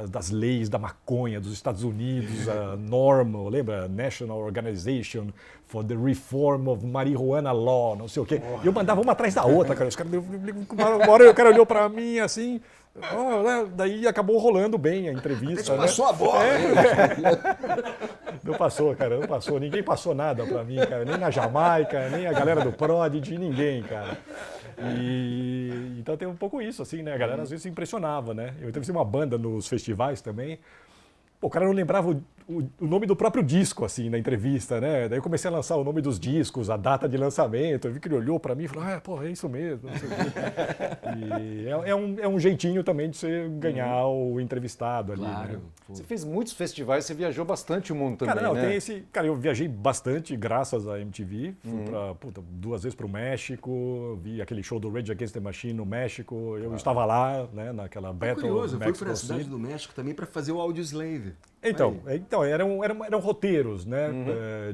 das leis da maconha dos Estados Unidos, a NORML, lembra? National Organization for the Reform of Marijuana Law, não sei o quê. E eu mandava uma atrás da outra, cara. Os caras, uma hora o cara olhou pra mim assim, daí acabou rolando bem a entrevista. Passou a bola. Não passou, cara, não passou. Ninguém passou nada pra mim, cara. Nem na Jamaica, nem a galera do Prodigy, ninguém, cara. Então tem um pouco isso, assim, né? A galera às vezes se impressionava, né? Eu entrevistei uma banda nos festivais também. Pô, o cara não lembrava o nome do próprio disco, assim, na entrevista, né? Daí eu comecei a lançar o nome dos discos, a data de lançamento. Eu vi que ele olhou pra mim e falou, porra, é isso mesmo. Não sei o quê. E é um jeitinho também de você ganhar o entrevistado ali, claro. Né? Você fez muitos festivais, você viajou bastante o mundo também, né? Cara, eu viajei bastante graças à MTV. Fui 2 vezes pro México, vi aquele show do Rage Against the Machine no México. Eu estava lá, né, naquela Battle curioso, of eu fui Mexico para a cidade City. do México também para fazer o Audioslave. Então eram roteiros, né,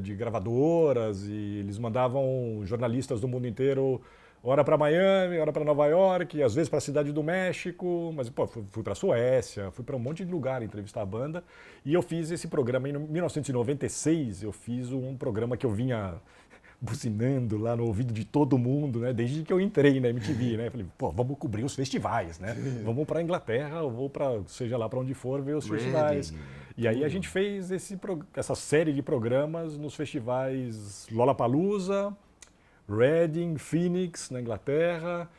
de gravadoras e eles mandavam jornalistas do mundo inteiro, hora para Miami, hora para Nova York, às vezes para a cidade do México, mas fui para a Suécia, fui para um monte de lugar entrevistar a banda e eu fiz esse programa em 1996, eu fiz um programa que eu vinha buzinando lá no ouvido de todo mundo, né? Desde que eu entrei na MTV, né? Falei, vamos cobrir os festivais, né? Vamos para a Inglaterra, ou vou para, seja lá para onde for, ver os festivais. E aí a gente fez essa série de programas nos festivais Lollapalooza, Reading, Phoenix, na Inglaterra,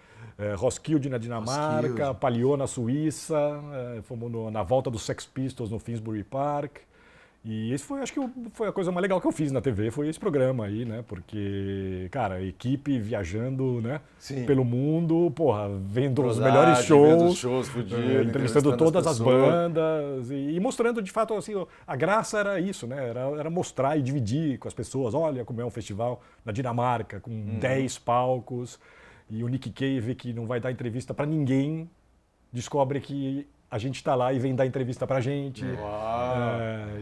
Roskilde, na Dinamarca, Palio, na Suíça, fomos na volta dos Sex Pistols no Finsbury Park. E esse acho que foi a coisa mais legal que eu fiz na TV, foi esse programa aí, né? Porque, cara, equipe viajando, né? Sim. Pelo mundo, porra, vendo os melhores shows, entrevistando todas as bandas e mostrando, de fato, assim, a graça era isso, né? Era mostrar e dividir com as pessoas, olha como é um festival na Dinamarca, com 10 palcos, e o Nick Cave, que não vai dar entrevista para ninguém, descobre que a gente está lá e vem dar entrevista pra gente.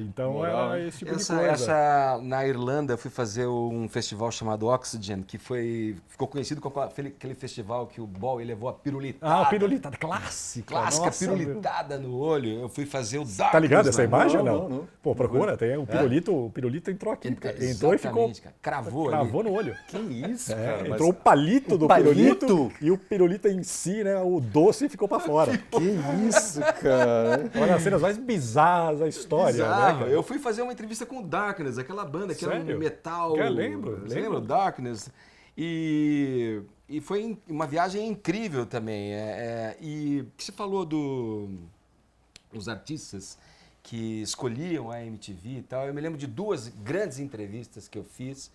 Então é esse tipo de coisa. Na Irlanda eu fui fazer um festival chamado Oxygen, que ficou conhecido como aquele festival que o Bowie levou a pirulitada. A pirulitada clássica. Clássica, pirulitada no olho. Eu fui fazer o Darkness. Tá ligado essa imagem ou não? Não. Pô, procura, tem o pirulito entrou aqui. Entrou e ficou. Cara. Cravou no olho. Que isso, cara. Entrou o palito do pirulito e o pirulito em si, né? O doce ficou pra fora. Que isso, cara. Olha as cenas mais bizarras da história. Né, cara? Eu fui fazer uma entrevista com o Darkness, aquela banda que era um metal. Lembro. Lembra? Darkness. E foi uma viagem incrível também. E você falou dos artistas que escolhiam a MTV e tal. Eu me lembro de 2 grandes entrevistas que eu fiz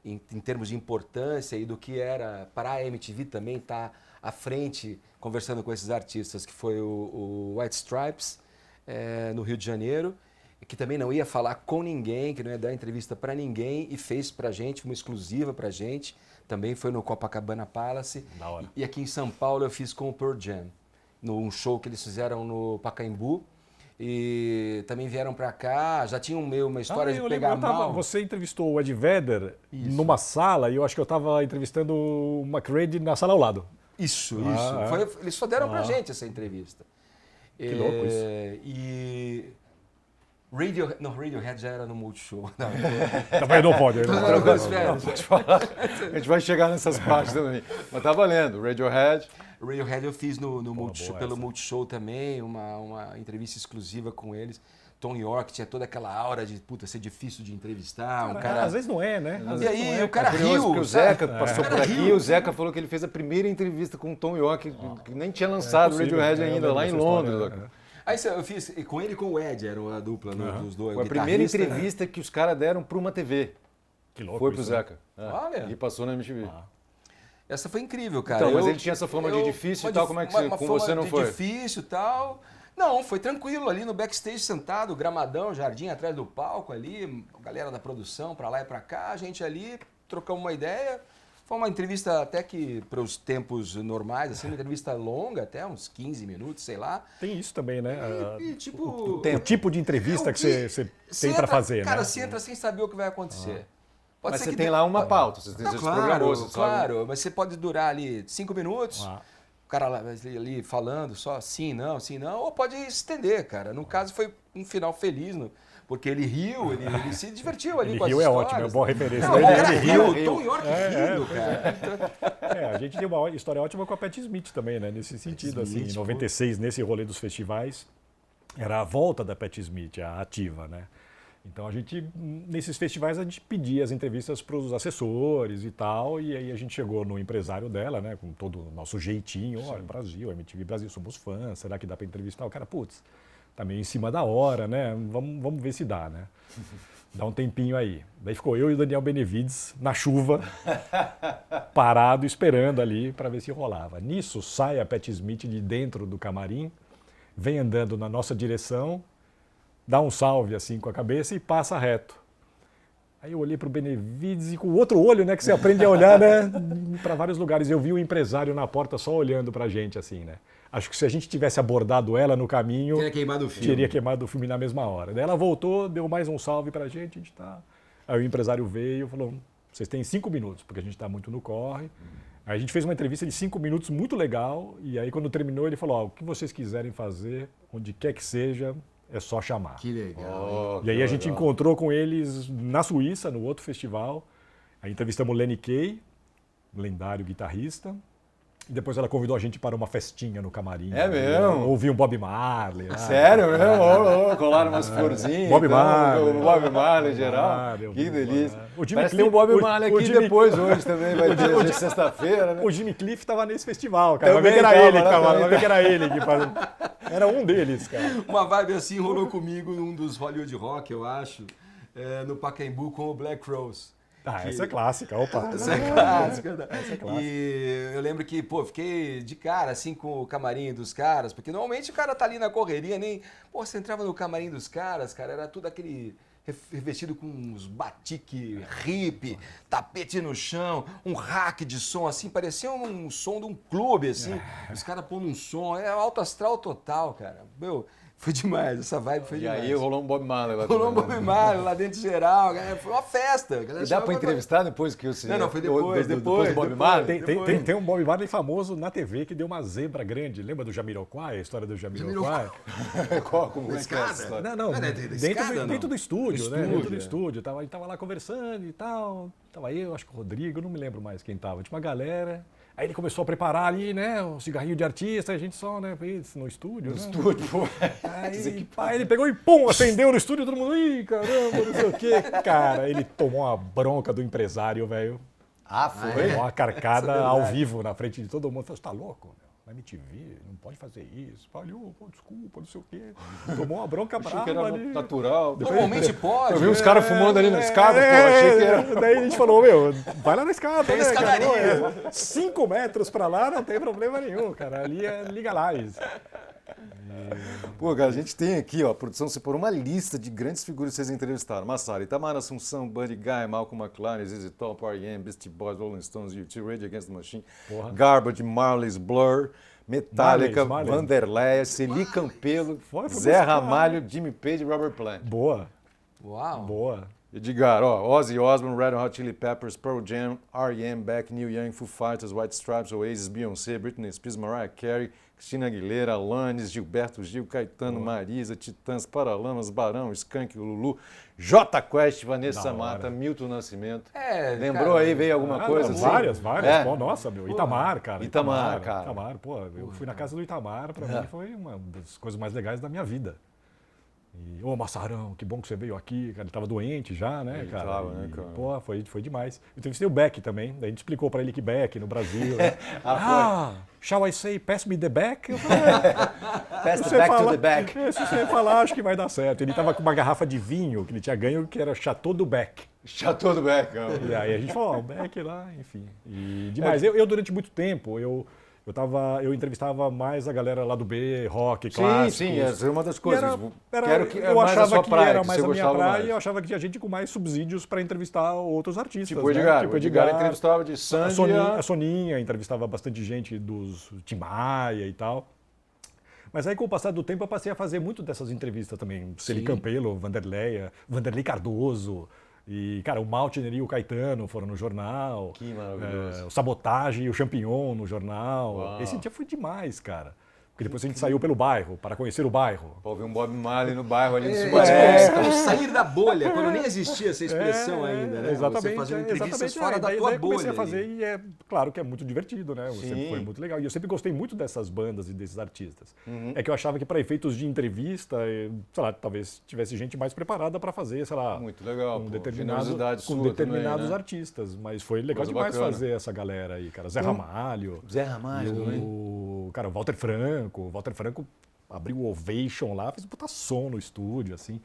em termos de importância e do que era para a MTV também estar à frente conversando com esses artistas, que foi o White Stripes, no Rio de Janeiro, que também não ia falar com ninguém, que não ia dar entrevista para ninguém e fez para a gente, uma exclusiva para a gente. Também foi no Copacabana Palace. Da hora. E aqui em São Paulo eu fiz com o Pearl Jam, num show que eles fizeram no Pacaembu. E também vieram para cá, já tinham uma história de pegar mal. Você entrevistou o Ed Vedder numa sala e eu acho que eu estava entrevistando o McRae na sala ao lado. Isso. Eles só deram pra gente essa entrevista. Que louco isso. E Radiohead já era no Multishow. Também não pode. Não pode falar. A gente vai chegar nessas partes também. Mas tá valendo. Radiohead eu fiz no Multishow, pelo Multishow também, uma entrevista exclusiva com eles. Tom York tinha toda aquela aura de ser difícil de entrevistar. Às vezes não é, né? E aí o cara riu. Porque o Zeca passou por aqui e o Zeca falou que ele fez a primeira entrevista com o Tom York, que nem tinha lançado o Radiohead ainda, lá em Londres. Aí eu fiz com ele e com o Ed, era a dupla dos dois. Foi a primeira entrevista que os caras deram para uma TV. Que louco. Foi pro isso, Zeca. Olha. E passou na MTV. Essa foi incrível, cara. Então, mas ele tinha essa fama de difícil e tal, como é que com você não foi? Difícil e tal. Não, foi tranquilo ali no backstage sentado, gramadão, jardim atrás do palco ali, galera da produção pra lá e pra cá, a gente ali, trocamos uma ideia. Foi uma entrevista até que, para os tempos normais, assim, uma entrevista longa, até uns 15 minutos, sei lá. Tem isso também, né? Tipo, o tipo de entrevista que você tem para fazer, cara, né? você entra sem saber o que vai acontecer. Pode Mas ser você que tem lá uma pauta, você tem claro, mas você pode durar ali 5 minutos, o cara lá, ali falando só sim, não, ou pode estender, cara. No caso foi um final feliz, porque ele riu, ele se divertiu ali ele com as riu histórias. É ótimo, é uma boa referência. Não, ele riu, o Tom York rindo, cara. A gente tem uma história ótima com a Patti Smith também, né? Nesse sentido, assim, em 96, nesse rolê dos festivais, era a volta da Patti Smith, a ativa, né? Então nesses festivais a gente pedia as entrevistas para os assessores e tal, e aí a gente chegou no empresário dela, né? Com todo o nosso jeitinho, olha, Brasil, MTV Brasil, somos fãs, será que dá para entrevistar? O cara, putz, tá meio em cima da hora, né? Vamos ver se dá, né? Dá um tempinho aí. Daí ficou eu e o Daniel Benevides na chuva, parado, esperando ali para ver se rolava. Nisso sai a Patti Smith de dentro do camarim, vem andando na nossa direção, dá um salve assim com a cabeça e passa reto. Aí eu olhei para o Benevides e com o outro olho, né, que você aprende a olhar, né, para vários lugares. Eu vi o empresário na porta só olhando para a gente, assim, né. Acho que se a gente tivesse abordado ela no caminho, teria queimado o filme na mesma hora. Daí ela voltou, deu mais um salve para a gente tá... Aí o empresário veio e falou, vocês têm 5 minutos, porque a gente está muito no corre. Aí a gente fez uma entrevista de 5 minutos muito legal, e aí quando terminou ele falou, o que vocês quiserem fazer, onde quer que seja, é só chamar. Que legal. E aí a gente encontrou com eles na Suíça, no outro festival. Aí entrevistamos o Lenny Kaye, lendário guitarrista. E depois ela convidou a gente para uma festinha no camarim. É mesmo? Ouvi um Bob Marley. Sério mesmo? Colaram umas florzinhas. Bob Marley. O Bob Marley em geral. Que delícia. Parece que tem um Bob Marley aqui depois hoje também. Vai ter hoje sexta-feira, né? O Jimmy Cliff estava nesse festival, cara. Vai ver que era ele que estava. Vai ver que era ele que fazia. Era um deles, cara. Uma vibe assim rolou comigo num dos Hollywood Rock, eu acho, no Pacaembu com o Black Rose. Essa é clássica, opa. Essa é clássica. E eu lembro que, fiquei de cara, assim, com o camarim dos caras, porque normalmente o cara tá ali na correria, você entrava no camarim dos caras, cara, era tudo aquele revestido com uns batique hip, tapete no chão, um rack de som, assim, parecia um som de um clube, assim, os caras pondo um som, alto astral total, cara, foi demais, essa vibe foi demais. E aí rolou um Bob Marley lá dentro. Rolou um Bob Marley lá dentro geral, foi uma festa. E dá pra entrevistar depois que você... Não, foi depois do Bob Marley? Tem um Bob Marley famoso na TV que deu uma zebra grande. Lembra do Jamiroquai, a história do Jamiroquai? Como é que é essa história? Não, dentro do estúdio, né? Dentro do estúdio. A gente tava lá conversando e tal. Tava eu, acho que o Rodrigo, não me lembro mais quem tava. Tinha uma galera... Aí ele começou a preparar ali, né, o cigarrinho de artista, a gente só, né, no estúdio. No estúdio, pô. Aí ele pegou e pum, acendeu no estúdio, todo mundo, ih, caramba, não sei o quê. Cara, ele tomou uma bronca do empresário, velho. Foi? Uma carcada ao vivo na frente de todo mundo. Falei, você tá louco? Na MTV, não pode fazer isso. Falhou, desculpa, não sei o quê. Tomou uma bronca brava que era ali. natural. Normalmente pode. Eu vi uns caras fumando ali na escada, achei que era... Daí a gente falou, vai lá na escada, tem né, escadaria. Cara? 5 metros pra lá não tem problema nenhum, cara. Ali é liga lá isso. Pô, cara, a gente tem aqui, ó, a produção separou uma lista de grandes figuras que vocês entrevistaram. Massaro, Itamar Assunção, Buddy Guy, Malcolm McLaren, ZZ Top, R.E.M., Beastie Boys, Rolling Stones, U2, Rage Against the Machine, Garbage, Marley's, Blur, Metallica, Vanderleia, Celi Campelo, Zé Ramalho, Jimmy Page e Robert Plant. Boa. Uau. Boa. Edgar, Ozzy Osbourne, Red Hot Chili Peppers, Pearl Jam, R.E.M., Beck, Neil Young, Foo Fighters, White Stripes, Oasis, Beyoncé, Britney Spears, Mariah Carey, Cristina Aguilera, Alanis, Gilberto Gil, Caetano, Marisa, Titãs, Paralamas, Barão, Skank, Lulu, Jota Quest, Vanessa Mata, Milton Nascimento. Lembrou cara, aí, veio alguma coisa? Não, assim? várias. Pô, nossa, meu. Itamar, cara. Itamar, cara. Itamar, pô, eu fui na casa do Itamar, pra mim foi uma das coisas mais legais da minha vida. Ô, Massarão, que bom que você veio aqui. Cara, ele tava doente já, né, Ele cara? tava, né, cara? Pô, foi demais. Eu entrevistei o Beck também. Daí a gente explicou pra ele que Beck no Brasil. Né? Shall I say pass me the back? Eu falei, Pass the back to the back. Se você falar, acho que vai dar certo. Ele tava com uma garrafa de vinho que ele tinha ganho, que era Chateau do Beck. Chateau do Beck. E aí a gente falou, o Beck lá, enfim. E demais. Eu durante muito tempo, eu entrevistava mais a galera lá do B, rock, clássicos. Sim, essa é uma das coisas. Eu achava que era mais a minha praia e eu achava que tinha gente com mais subsídios para entrevistar outros artistas. Tipo o Edgar. O Edgar entrevistava de Sandy. A Soninha entrevistava bastante gente dos Tim Maia e tal. Mas aí, com o passar do tempo, eu passei a fazer muito dessas entrevistas também. Celi Campelo, Vanderlei Cardoso. E, cara, o Maltner e o Caetano foram no jornal. Que maravilhoso. O Sabotagem e o Champignon no jornal. Uau. Esse dia foi demais, cara. Porque depois a gente saiu pelo bairro, para conhecer o bairro. Pô, ver um Bob Marley no bairro ali. Como sair da bolha, quando nem existia essa expressão ainda, né? Exatamente. Você fazendo entrevistas fora da daí tua eu comecei bolha. a fazer e é claro que é muito divertido, né? Sempre foi muito legal. E eu sempre gostei muito dessas bandas e desses artistas. É que eu achava que para efeitos de entrevista, sei lá, talvez tivesse gente mais preparada para fazer, sei lá, Muito legal, com pô. determinados Também, né? artistas. Mas foi legal Coisa demais bacana. fazer essa galera aí, cara. Zé Ramalho. Zé Ramalho também. O Walter Franco. Walter Franco abriu o Ovation lá, fez um puta som no estúdio, assim.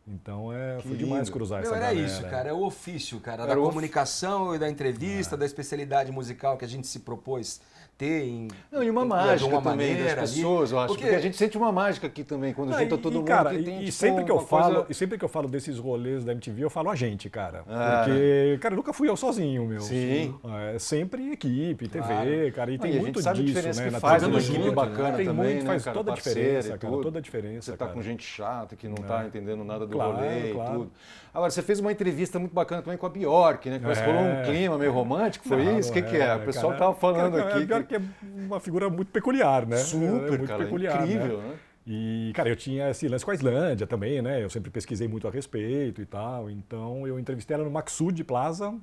Então foi demais cruzar essa galera. Era isso, cara. É o ofício, cara. Da comunicação e da entrevista, da especialidade musical que a gente se propôs ter em. Não, e uma mágica uma também das maneira pessoas, eu acho. Porque a gente sente uma mágica aqui também, quando junta todo mundo. Cara, que tem, e tipo, sempre que eu uma falo, coisa- e sempre que eu falo desses rolês da MTV, eu falo a gente, cara. Porque, cara, eu nunca fui eu sozinho, meu. Sim. É sempre equipe, TV, cara. E tem E a muito gente sabe a disso, diferença né? que na faz, TV. uma equipe bacana Tem também, muito, né, faz cara, toda a parceira diferença, e cara. tudo. Toda a diferença, Você tá cara. com gente chata que não tá entendendo nada do Claro, rolê claro. e tudo. Agora, você fez uma entrevista muito bacana também com a Bjork, né? Que parece que rolou um clima meio romântico, foi Não, isso? O que é? O pessoal cara, tava falando cara, aqui. Pior que é uma figura muito peculiar, né? Super, muito cara, peculiar, incrível, né? né? E, cara, eu tinha esse lance com a Islândia também, né? Eu sempre pesquisei muito a respeito e tal. Então, eu entrevistei ela no Maxud Plaza,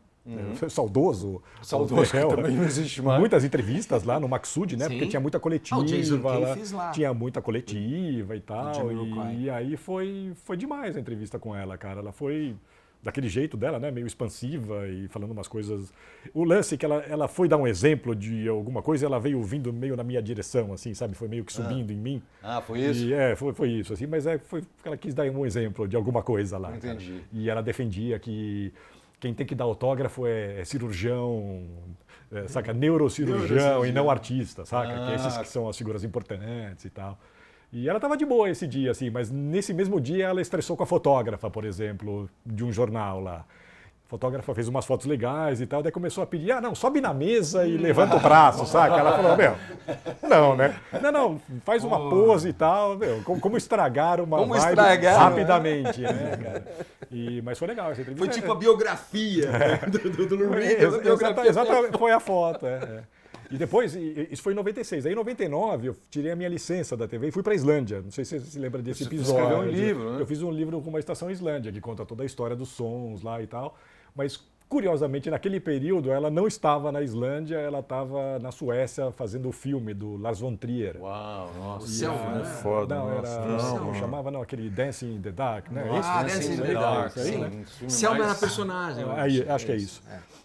saudoso Que hotel, também não existe mais. Muitas entrevistas lá no Maxud, né? Sim. Porque tinha muita coletiva. O Jason Kay fez lá. Tinha muita coletiva e tal. Jamiroquai. E aí foi demais a entrevista com ela, cara. Ela foi daquele jeito dela, né? Meio expansiva e falando umas coisas. O lance é que ela foi dar um exemplo de alguma coisa, ela veio vindo meio na minha direção, assim, sabe? Foi meio que subindo em mim. Ah, foi isso? E, foi isso, assim, mas foi que ela quis dar um exemplo de alguma coisa lá. Entendi. Cara. E ela defendia que quem tem que dar autógrafo é cirurgião, saca? Neurocirurgião e não artista, saca? Que esses que são as figuras importantes e tal. E ela estava de boa esse dia, assim, mas nesse mesmo dia ela estressou com a fotógrafa, por exemplo, de um jornal lá. A fotógrafa fez umas fotos legais e tal, daí começou a pedir, não, sobe na mesa e levanta o braço, saca? Ela falou, não, né? Não, faz uma pose e tal, como estragar uma vibe rapidamente, né, cara? Mas foi legal essa entrevista. Foi tipo a biografia do Lou Reed. Exatamente, foi a foto, E depois, isso foi em 96. Aí em 99 eu tirei a minha licença da TV e fui para a Islândia. Não sei se você se lembra desse episódio. Você escreveu um livro, né? Eu fiz um livro com uma estação Islândia, que conta toda a história dos sons lá e tal. Mas, curiosamente, naquele período ela não estava na Islândia, ela estava na Suécia fazendo o filme do Lars von Trier. Uau, nossa. Selma, né? Foda, Não, nossa. era. Como chamava? Não, aquele Dancing in the Dark, né? Dancing in the Dark. Sim. Selma era personagem. Acho que é isso.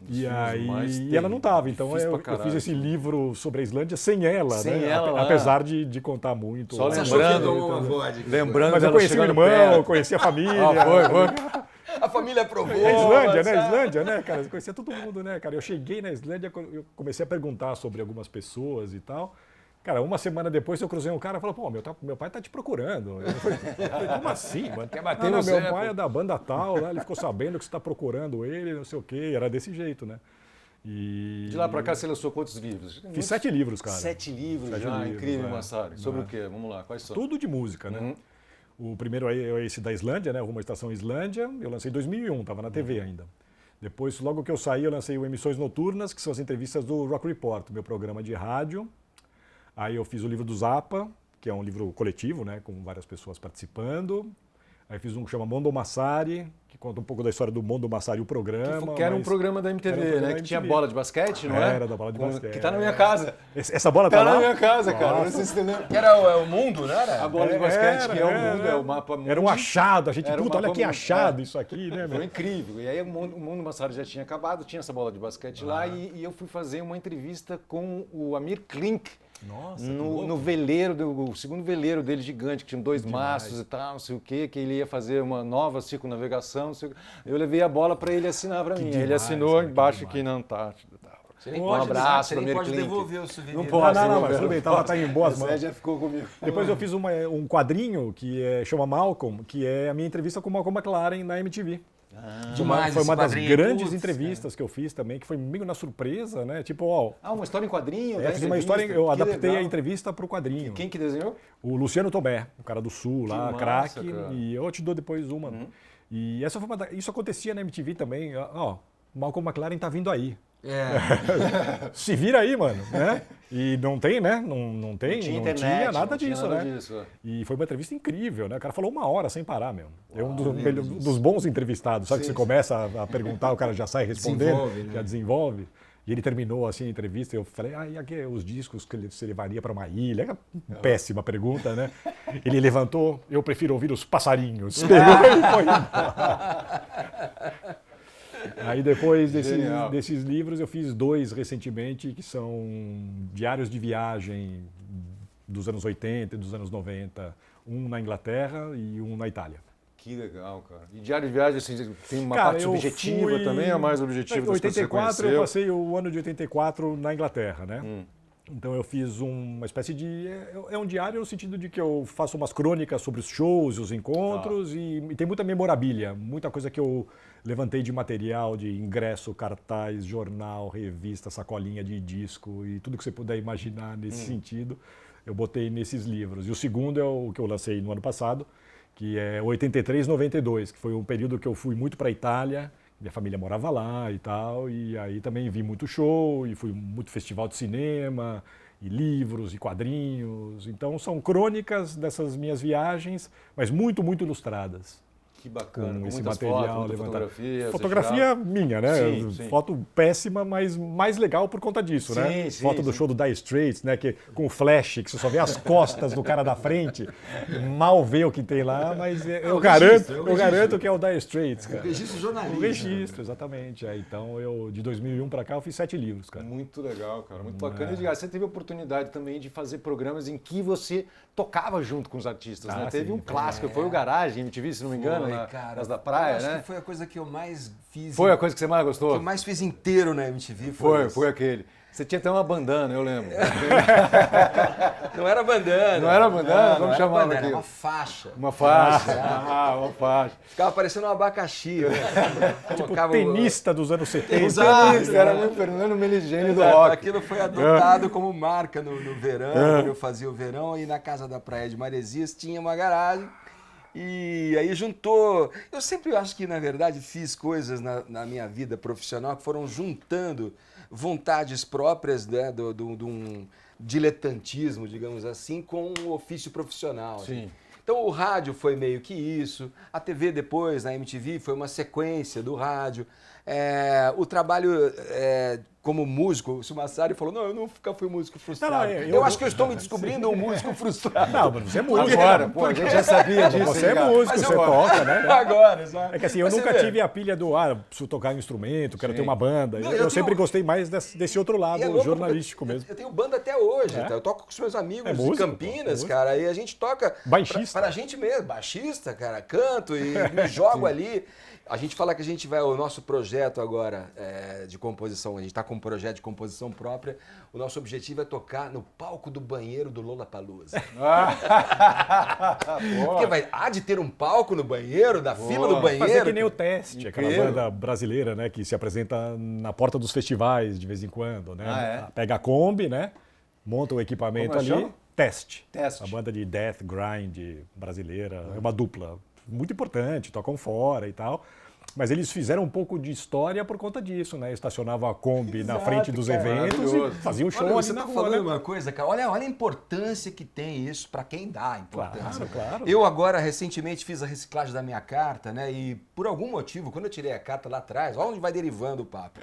E mais aí ela não estava, então difícil pra eu caralho. fiz esse livro sobre a Islândia sem ela, Sem né? ela lá. Apesar de contar muito. Só Você achou que lembrando, tomou uma vodka? Lembrando Mas eu dela conheci o chegando irmão, perto. conheci a família. Foi. A família aprovou. É Islândia, né? Islândia, né, cara? Eu conhecia todo mundo, né, cara? Eu cheguei na Islândia, eu comecei a perguntar sobre algumas pessoas e tal. Cara, uma semana depois eu cruzei um cara e falou, pô, meu pai tá te procurando. Eu falei, como assim, mano? Quer bater Não, no meu Zé, pai pô. é da banda tal, né? Ele ficou sabendo que você tá procurando ele, não sei o quê. Era desse jeito, né? E... De lá pra cá você lançou quantos livros? Fiz 7 livros, cara. 7 livros 7 já, livros, incrível, Massari. Sobre É. o quê? Vamos lá, quais são? Tudo de música, né? O primeiro é esse da Islândia, né? Rumo à Estação Islândia. Eu lancei em 2001, estava na TV ainda. Depois, logo que eu saí, eu lancei o Emissões Noturnas, que são as entrevistas do Rock Report, meu programa de rádio. Aí eu fiz o livro do Zappa, que é um livro coletivo, né? Com várias pessoas participando. Aí fiz um que chama Mondo Massari, que conta um pouco da história do Mondo Massari, o programa. Que era um programa da MTV, programa né? da Que tinha MTV. bola de basquete, não é? Era da bola de basquete. Que tá na minha casa. Essa bola Tá lá? na minha casa, cara. Não sei se você lembra. Que era o mundo, não era? A bola de basquete, que é o mundo, é o mapa mundo. Era um achado, a gente, Era um puta, olha mapa que mundo. achado isso aqui, né, Foi meu? incrível. E aí o Mundo Massari já tinha acabado, tinha essa bola de basquete lá e eu fui fazer uma entrevista com o Amir Klink. Nossa, no veleiro, o segundo veleiro dele gigante, que tinha 2 mastros e tal, não sei o quê, que ele ia fazer uma nova circunnavegação, não sei o quê. Eu levei a bola para ele assinar para mim. demais, Ele assinou cara, que embaixo demais. aqui na Antártida. Você nem Um pode, abraço você nem pro pode Amir devolver o souvenir. Não né? pode. Não, mas Silvio, tudo bem, tá em boas Esse aí mãos. já ficou comigo. Depois eu fiz um quadrinho que chama Malcolm, que é a minha entrevista com o Malcolm McLaren na MTV. Demais Foi esse uma das quadrinho, grandes putz, entrevistas que eu fiz também, que foi meio na surpresa, né? Tipo, ó, Uma história em quadrinho? fiz uma história, eu Que adaptei legal. a entrevista para o quadrinho. Quem que desenhou? O Luciano Tomé, o cara do Sul lá, massa, craque, cara. e eu te dou depois uma. E essa foi isso acontecia na MTV também, ó, Malcolm McLaren tá vindo aí. Se vira aí, mano, né? E não tem, né? Não tinha nada disso, né? E foi uma entrevista incrível, né? O cara falou 1 hora sem parar, meu. É um dos bons entrevistados, sabe? Que você começa a perguntar, o cara já sai respondendo, Desenvolve, né? já desenvolve. E ele terminou assim a entrevista, eu falei, e aqui os discos que você levaria para uma ilha? Péssima pergunta, né? Ele levantou, eu prefiro ouvir os passarinhos. Pegou e foi embora. Aí depois desses livros eu fiz 2 recentemente, que são diários de viagem dos anos 80 e dos anos 90. Um na Inglaterra e um na Itália. Que legal, cara. E diário de viagem, assim, tem uma Cara, parte eu subjetiva fui- também, a mais objetiva Em das coisas que você 84 eu conheceu? passei o ano de 84 na Inglaterra, né? Então eu fiz uma espécie de... É um diário no sentido de que eu faço umas crônicas sobre os shows, os encontros e tem muita memorabilia, muita coisa que eu levantei de material, de ingresso, cartaz, jornal, revista, sacolinha de disco e tudo que você puder imaginar nesse sentido, eu botei nesses livros. E o segundo é o que eu lancei no ano passado, que é 83-92, que foi um período que eu fui muito para a Itália, minha família morava lá e tal, e aí também vi muito show, e fui muito festival de cinema, e livros, e quadrinhos. Então são crônicas dessas minhas viagens, mas muito, muito ilustradas. Que bacana, com esse muitas material fotos, muita levantado. fotografia. Fotografia minha, né? Sim, sim. Foto péssima, mas mais legal por conta disso, né? Sim, Foto do sim. show do Dire Straits, né? Que, com o flash, que você só vê as costas do cara da frente, mal vê o que tem lá, mas eu garanto que é o Dire Straits, cara. O registro jornalista. O registro, exatamente. Então, de 2001 para cá, eu fiz 7 livros, cara. Muito legal, cara. Muito bacana. E Edgar, você teve a oportunidade também de fazer programas em que você tocava junto com os artistas, né? Teve sim, um clássico, foi o Garagem MTV, se não me engano, nas da praia, eu acho né? que foi a coisa que eu mais fiz. Foi a coisa que você mais que gostou? eu mais fiz inteiro na MTV. Foi aquele. Você tinha até uma bandana, eu lembro. Não era bandana. Não era bandana? Como não chamava era bandana, aquilo? era uma faixa. Uma faixa. Uma faixa. Ficava parecendo um abacaxi. Né? Colocava Tenista dos anos 70. Exato, era meu Fernando Meligeni do rock. Aquilo foi adotado como marca no verão, quando eu fazia o verão, e na casa da praia de Maresias tinha uma garagem. E aí juntou. Eu sempre acho que, na verdade, fiz coisas na minha vida profissional que foram juntando vontades próprias, né, de um diletantismo, digamos assim, com o ofício profissional. Sim. Então o rádio foi meio que isso, a TV depois, na MTV, foi uma sequência do rádio. O trabalho como músico, o Massari falou, não, eu nunca fui músico frustrado. Eu acho que eu estou me descobrindo um músico frustrado. Não, mas você é músico. Agora, pô, a gente já sabia disso. Você é Edgar. músico, você toca, né? Agora, sabe? É que assim, eu Mas nunca você vê, tive a pilha do, preciso tocar um instrumento, quero ter uma banda. Não, eu sempre gostei mais desse outro lado E é louco, jornalístico porque mesmo. Eu tenho banda até hoje, tá? Eu toco com os meus amigos de músico, Campinas, pô, cara, e a gente toca Baixista. pra gente mesmo, baixista, cara, canto e me jogo ali. A gente fala que a gente vai, o nosso projeto agora de composição, a gente está com um projeto de composição própria, o nosso objetivo é tocar no palco do banheiro do Lollapalooza. Porque há de ter um palco no banheiro, da fila do banheiro. Fazer que nem o Teste, aquela Incrível. banda brasileira, né, que se apresenta na porta dos festivais de vez em quando, né? Ah, é? Pega a Kombi, né? Monta o equipamento Como ali. chama? Teste. Teste. A banda de death grind brasileira, é uma dupla muito importante, tocam fora e tal. Mas eles fizeram um pouco de história por conta disso, né? Estacionavam a Kombi na frente dos eventos e faziam show ali na rua. Você tá falando uma coisa, cara. Olha a importância que tem isso para quem dá a importância. Claro. Eu agora, recentemente, fiz a reciclagem da minha carta, né? E por algum motivo, quando eu tirei a carta lá atrás, olha onde vai derivando o papo.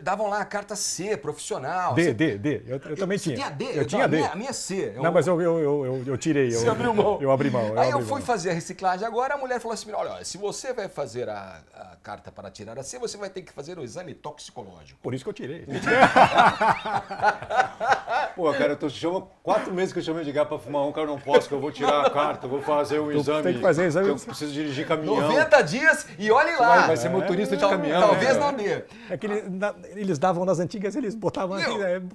Davam lá a carta C, profissional. D. Eu também tinha. Tinha D? Eu tinha D. A minha C. Não, mas eu tirei. Você abriu mão. Eu abri mão. Aí eu fui fazer a reciclagem agora, a mulher falou assim, olha, se você vai fazer a carta para tirar a C, você vai ter que fazer um exame toxicológico. Por isso que eu tirei. Pô, cara, eu chamo 4 meses que eu chamo o Edgar pra fumar cara, eu não posso, que eu vou tirar a carta, eu vou fazer o exame. Tem que fazer exame. Eu preciso dirigir caminhão. 90 dias e olhe lá. Vai ser motorista de caminhão. Talvez não dê. É que eles davam nas antigas, eles botavam aqui,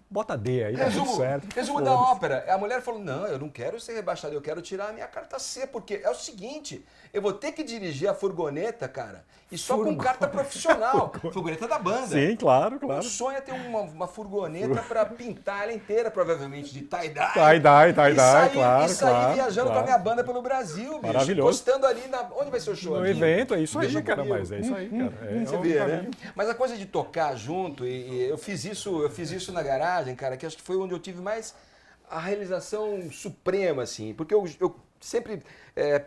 bota D aí, tá tudo certo. Resumo da ópera. A mulher falou, não, eu não quero ser rebaixado, eu quero tirar a minha carta C, porque é o seguinte, eu vou ter que dirigir a furgoneta, cara, e só com carta profissional. Furgoneta da banda. Sim, claro. O sonho é ter uma furgoneta para pintar ela inteira, provavelmente, de tie-dye. Tie-dye, claro. E sair viajando com a minha banda pelo Brasil, bicho. Maravilhoso. Postando ali onde vai ser o show? No evento, é isso aí, cara, mas é isso aí, cara. Você vê, né? Mas a coisa de tocar junto, e eu fiz isso na garagem, cara, que acho que foi onde eu tive mais a realização suprema, assim, porque eu sempre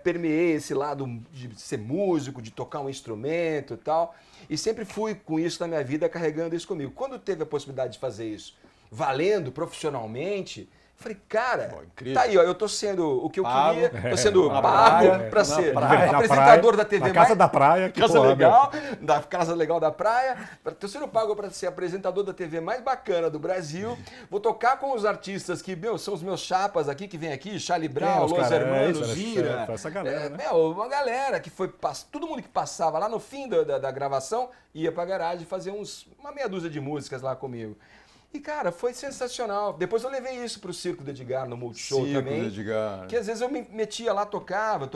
permeei esse lado de ser músico, de tocar um instrumento e tal, e sempre fui com isso na minha vida, carregando isso comigo. Quando teve a possibilidade de fazer isso valendo, profissionalmente, falei, cara, tá aí, ó, eu tô sendo o que eu queria, tô sendo pago pra ser apresentador da TV na Casa da Praia. Que casa legal, da Casa Legal da Praia, tô sendo pago pra ser apresentador da TV mais bacana do Brasil, vou tocar com os artistas que, são os meus chapas aqui, que vem aqui, Charlie Brown, Los Hermanos, Zira, essa galera, né? Uma galera que foi, todo mundo que passava lá no fim da gravação, ia pra garagem fazer uma meia dúzia de músicas lá comigo. E, cara, foi sensacional. Depois eu levei isso pro Circo do Edgar, no Multishow também. Edgar. Que às vezes eu me metia lá, tocamos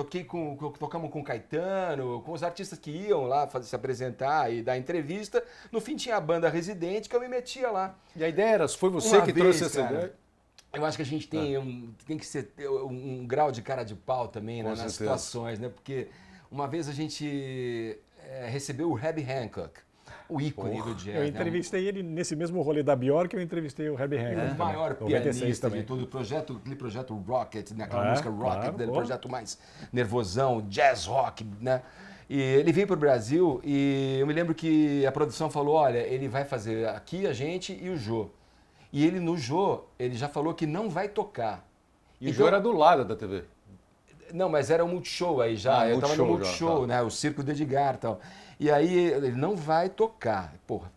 com o Caetano, com os artistas que iam lá se apresentar e dar entrevista. No fim tinha a banda residente que eu me metia lá. E a ideia era, foi você que trouxe essa ideia? Eu acho que a gente tem que ser um grau de cara de pau também, né, nas situações, né? Porque uma vez a gente recebeu o Herbie Hancock. O ícone do jazz. Eu entrevistei ele nesse mesmo rolê da Bjork, eu entrevistei o Herbie Hancock. O maior pianista de todo aquele projeto Rocket, né? Aquela música Rocket, dele, projeto mais nervosão, jazz rock, né? E ele veio para o Brasil e eu me lembro que a produção falou, olha, ele vai fazer aqui a gente e o Jô. E ele no Jô, ele já falou que não vai tocar. E o Jô era do lado da TV? Não, mas era o Multishow aí já. Eu estava no Multishow, né? O Circo do Edgar e tal. E aí ele não vai tocar. Porra,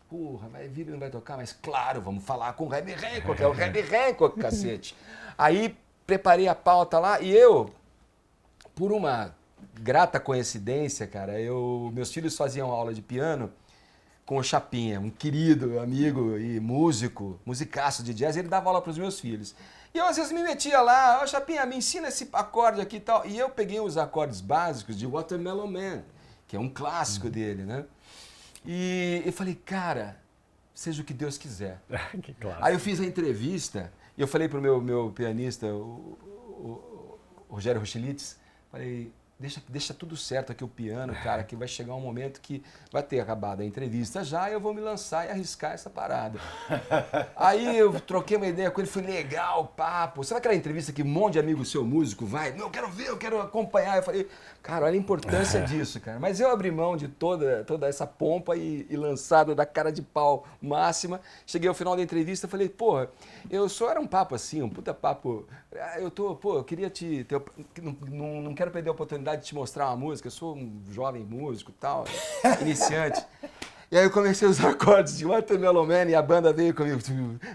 vai vir e não vai tocar, mas claro, vamos falar com o Herbie Hancock, é o Herbie Hancock, cacete. Aí preparei a pauta lá e eu, por uma grata coincidência, cara, meus filhos faziam aula de piano com o Chapinha, um querido amigo e musicaço de jazz, ele dava aula para os meus filhos. E eu às vezes me metia lá, Chapinha, me ensina esse acorde aqui e tal. E eu peguei os acordes básicos de Watermelon Man, que é um clássico dele, né? E eu falei, cara, seja o que Deus quiser. Que clássico. Aí eu fiz a entrevista e eu falei pro meu pianista, o Rogério Rochilitz, falei, deixa tudo certo aqui o piano, cara, que vai chegar um momento que vai ter acabado a entrevista já e eu vou me lançar e arriscar essa parada. Aí eu troquei uma ideia com ele, foi legal o papo. Sabe aquela entrevista que um monte de amigo seu músico vai? Não, eu quero ver, eu quero acompanhar. Eu falei, cara, olha a importância disso, cara. Mas eu abri mão de toda essa pompa e lançado da cara de pau máxima. Cheguei ao final da entrevista e falei, porra, eu só era um papo assim, um puta papo. Eu queria não quero perder a oportunidade de te mostrar uma música, eu sou um jovem músico e tal, iniciante. E aí eu comecei a usar acordes de Watermelon Man e a banda veio comigo.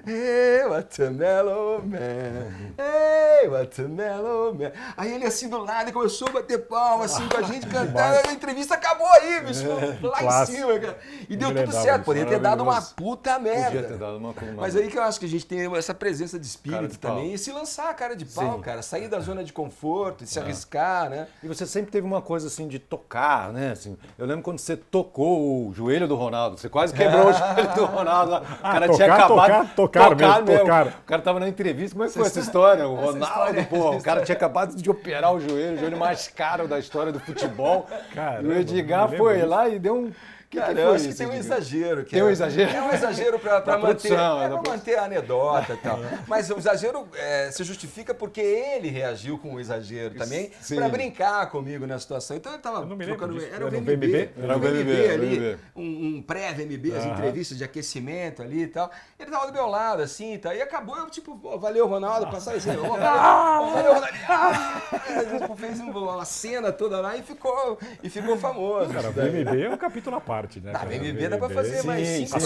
Hey, Watermelon Man, hey, Watermelon Man. Aí ele assim do lado e começou a bater palma assim com a gente cantando. A entrevista acabou aí, bicho, lá em cima, cara. E deu tudo certo, poderia ter dado uma puta merda. Podia ter dado uma Mas aí que eu acho que a gente tem essa presença de espírito também e se lançar a cara de pau, cara. Sair da zona de conforto, se arriscar, né? E você sempre teve uma coisa assim de tocar, né? Assim, eu lembro quando você tocou o joelho do Ronaldo. Você quase quebrou o joelho do Ronaldo. O cara tinha tocar, acabado... tocar mesmo. O cara tava na entrevista. Como é que foi essa história? O Ronaldo, pô, o cara tinha acabado de operar o joelho mais caro da história do futebol. Caramba, e o Edgar foi lá e deu um... Cara, eu acho que tem um exagero. Tem um exagero? É um exagero para manter a anedota e tal. Mas o exagero se justifica porque ele reagiu com o exagero também para brincar comigo na situação. Então ele estava trocando... Era o VMB? Era o VMB ali, um pré-VMB, as entrevistas de aquecimento ali e tal. Ele estava do meu lado, assim, tá? E acabou, eu tipo, valeu, Ronaldo, passar assim, valeu, Ronaldo. Fez uma cena toda lá e ficou famoso. Cara, o VMB é um capítulo à parte. Né, a VMB dá para fazer mais 5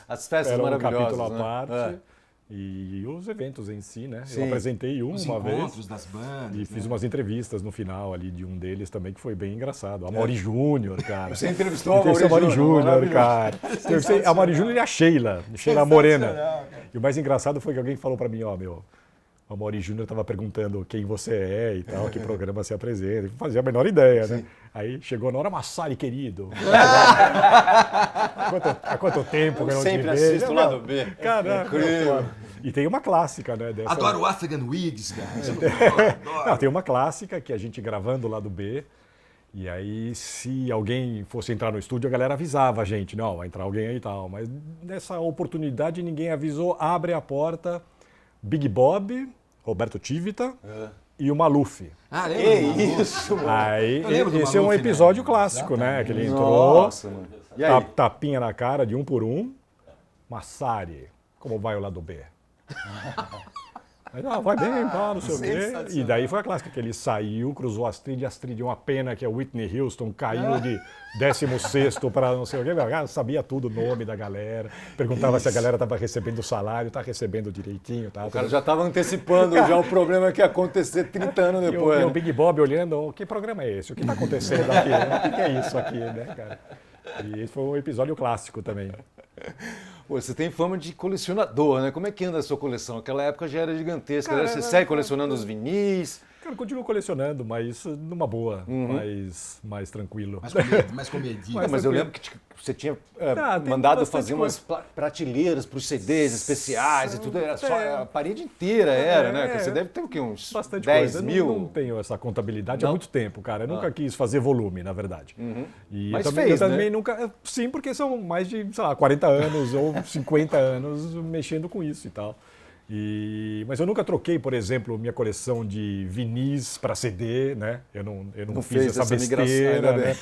As festas eram um capítulo à né? parte. E os eventos em si, né? Sim. Eu apresentei uma vez. Os encontros das bandas. E fiz umas entrevistas no final ali de um deles também, que foi bem engraçado. A Amaury Júnior, cara. Você entrevistou a Amaury Júnior, cara. A Amaury Júnior e a Sheila Morena. E o mais engraçado foi que alguém falou para mim, o Amaury Júnior estava perguntando quem você é e tal, que programa você apresenta. Não fazia a menor ideia, né? Aí chegou na hora, Massari, querido. Há quanto tempo que eu não te vejo? Sempre assisto o lado B. Caraca. E tem uma clássica, né? Adoro o African Wigs, cara. Não, tem uma clássica que a gente gravando o lado B. E aí, se alguém fosse entrar no estúdio, a galera avisava a gente. Não, vai entrar alguém aí e tal. Mas nessa oportunidade, ninguém avisou. Abre a porta, Big Bob, Roberto Tivita e o Maluf. Ah, que isso, mano. Aí, esse é um episódio clássico, né? Que ele entrou, e aí? tapinha na cara de um por um. Massari, como vai o lado B? Aí, vai bem, não sei o quê. E daí foi a clássica, que ele saiu, cruzou Astrid, uma pena que a Whitney Houston caiu de 16º para não sei o quê. Sabia tudo, o nome da galera, perguntava se a galera estava recebendo o salário, tá recebendo direitinho. Tá, o cara já estava antecipando já o problema que ia acontecer 30 anos depois. E o Big Bob olhando, que programa é esse? O que está acontecendo aqui? O que é isso aqui, né, cara? E esse foi um episódio clássico também. Pô, você tem fama de colecionador, né? Como é que anda a sua coleção? Aquela época já era gigantesca. Cara, você segue colecionando os vinis? Cara, eu continuo colecionando, mas numa boa, mais tranquilo. Mais comedinho. Mas eu lembro que você tinha mandado fazer umas prateleiras para os CDs especiais e tudo. Era só a parede inteira, né? Você deve ter o quê? Uns bastante 10 coisa. mil? Não tenho essa contabilidade há muito tempo, cara. Eu nunca quis fazer volume, na verdade. E mas eu também nunca... Sim, porque são mais de, 40 anos ou 50 anos mexendo com isso e tal. Mas eu nunca troquei, por exemplo, minha coleção de vinis para CD, né? Eu não fiz essa besteira, né?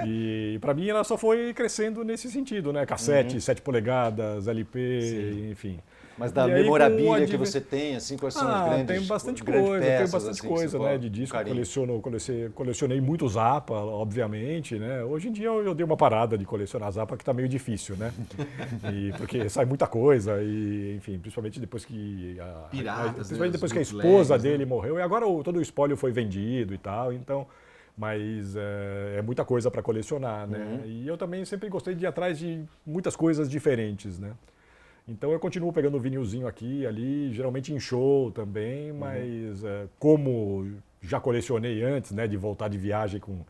E para mim ela só foi crescendo nesse sentido, né? Cassete, 7 polegadas, LP, enfim. Mas da memorabilia que você tem, assim, quais são os grandes? Tem bastante coisa, né? De disco, colecionei muito Zappa, obviamente, né? Hoje em dia eu dei uma parada de colecionar Zappa, que está meio difícil, né? Porque sai muita coisa e, enfim, principalmente depois que a esposa dele morreu, e agora todo o espólio foi vendido e tal, então... Mas é muita coisa para colecionar, né? E eu também sempre gostei de ir atrás de muitas coisas diferentes, né? Então eu continuo pegando o vinilzinho aqui e ali, geralmente em show também, mas como já colecionei antes, né, de voltar de viagem com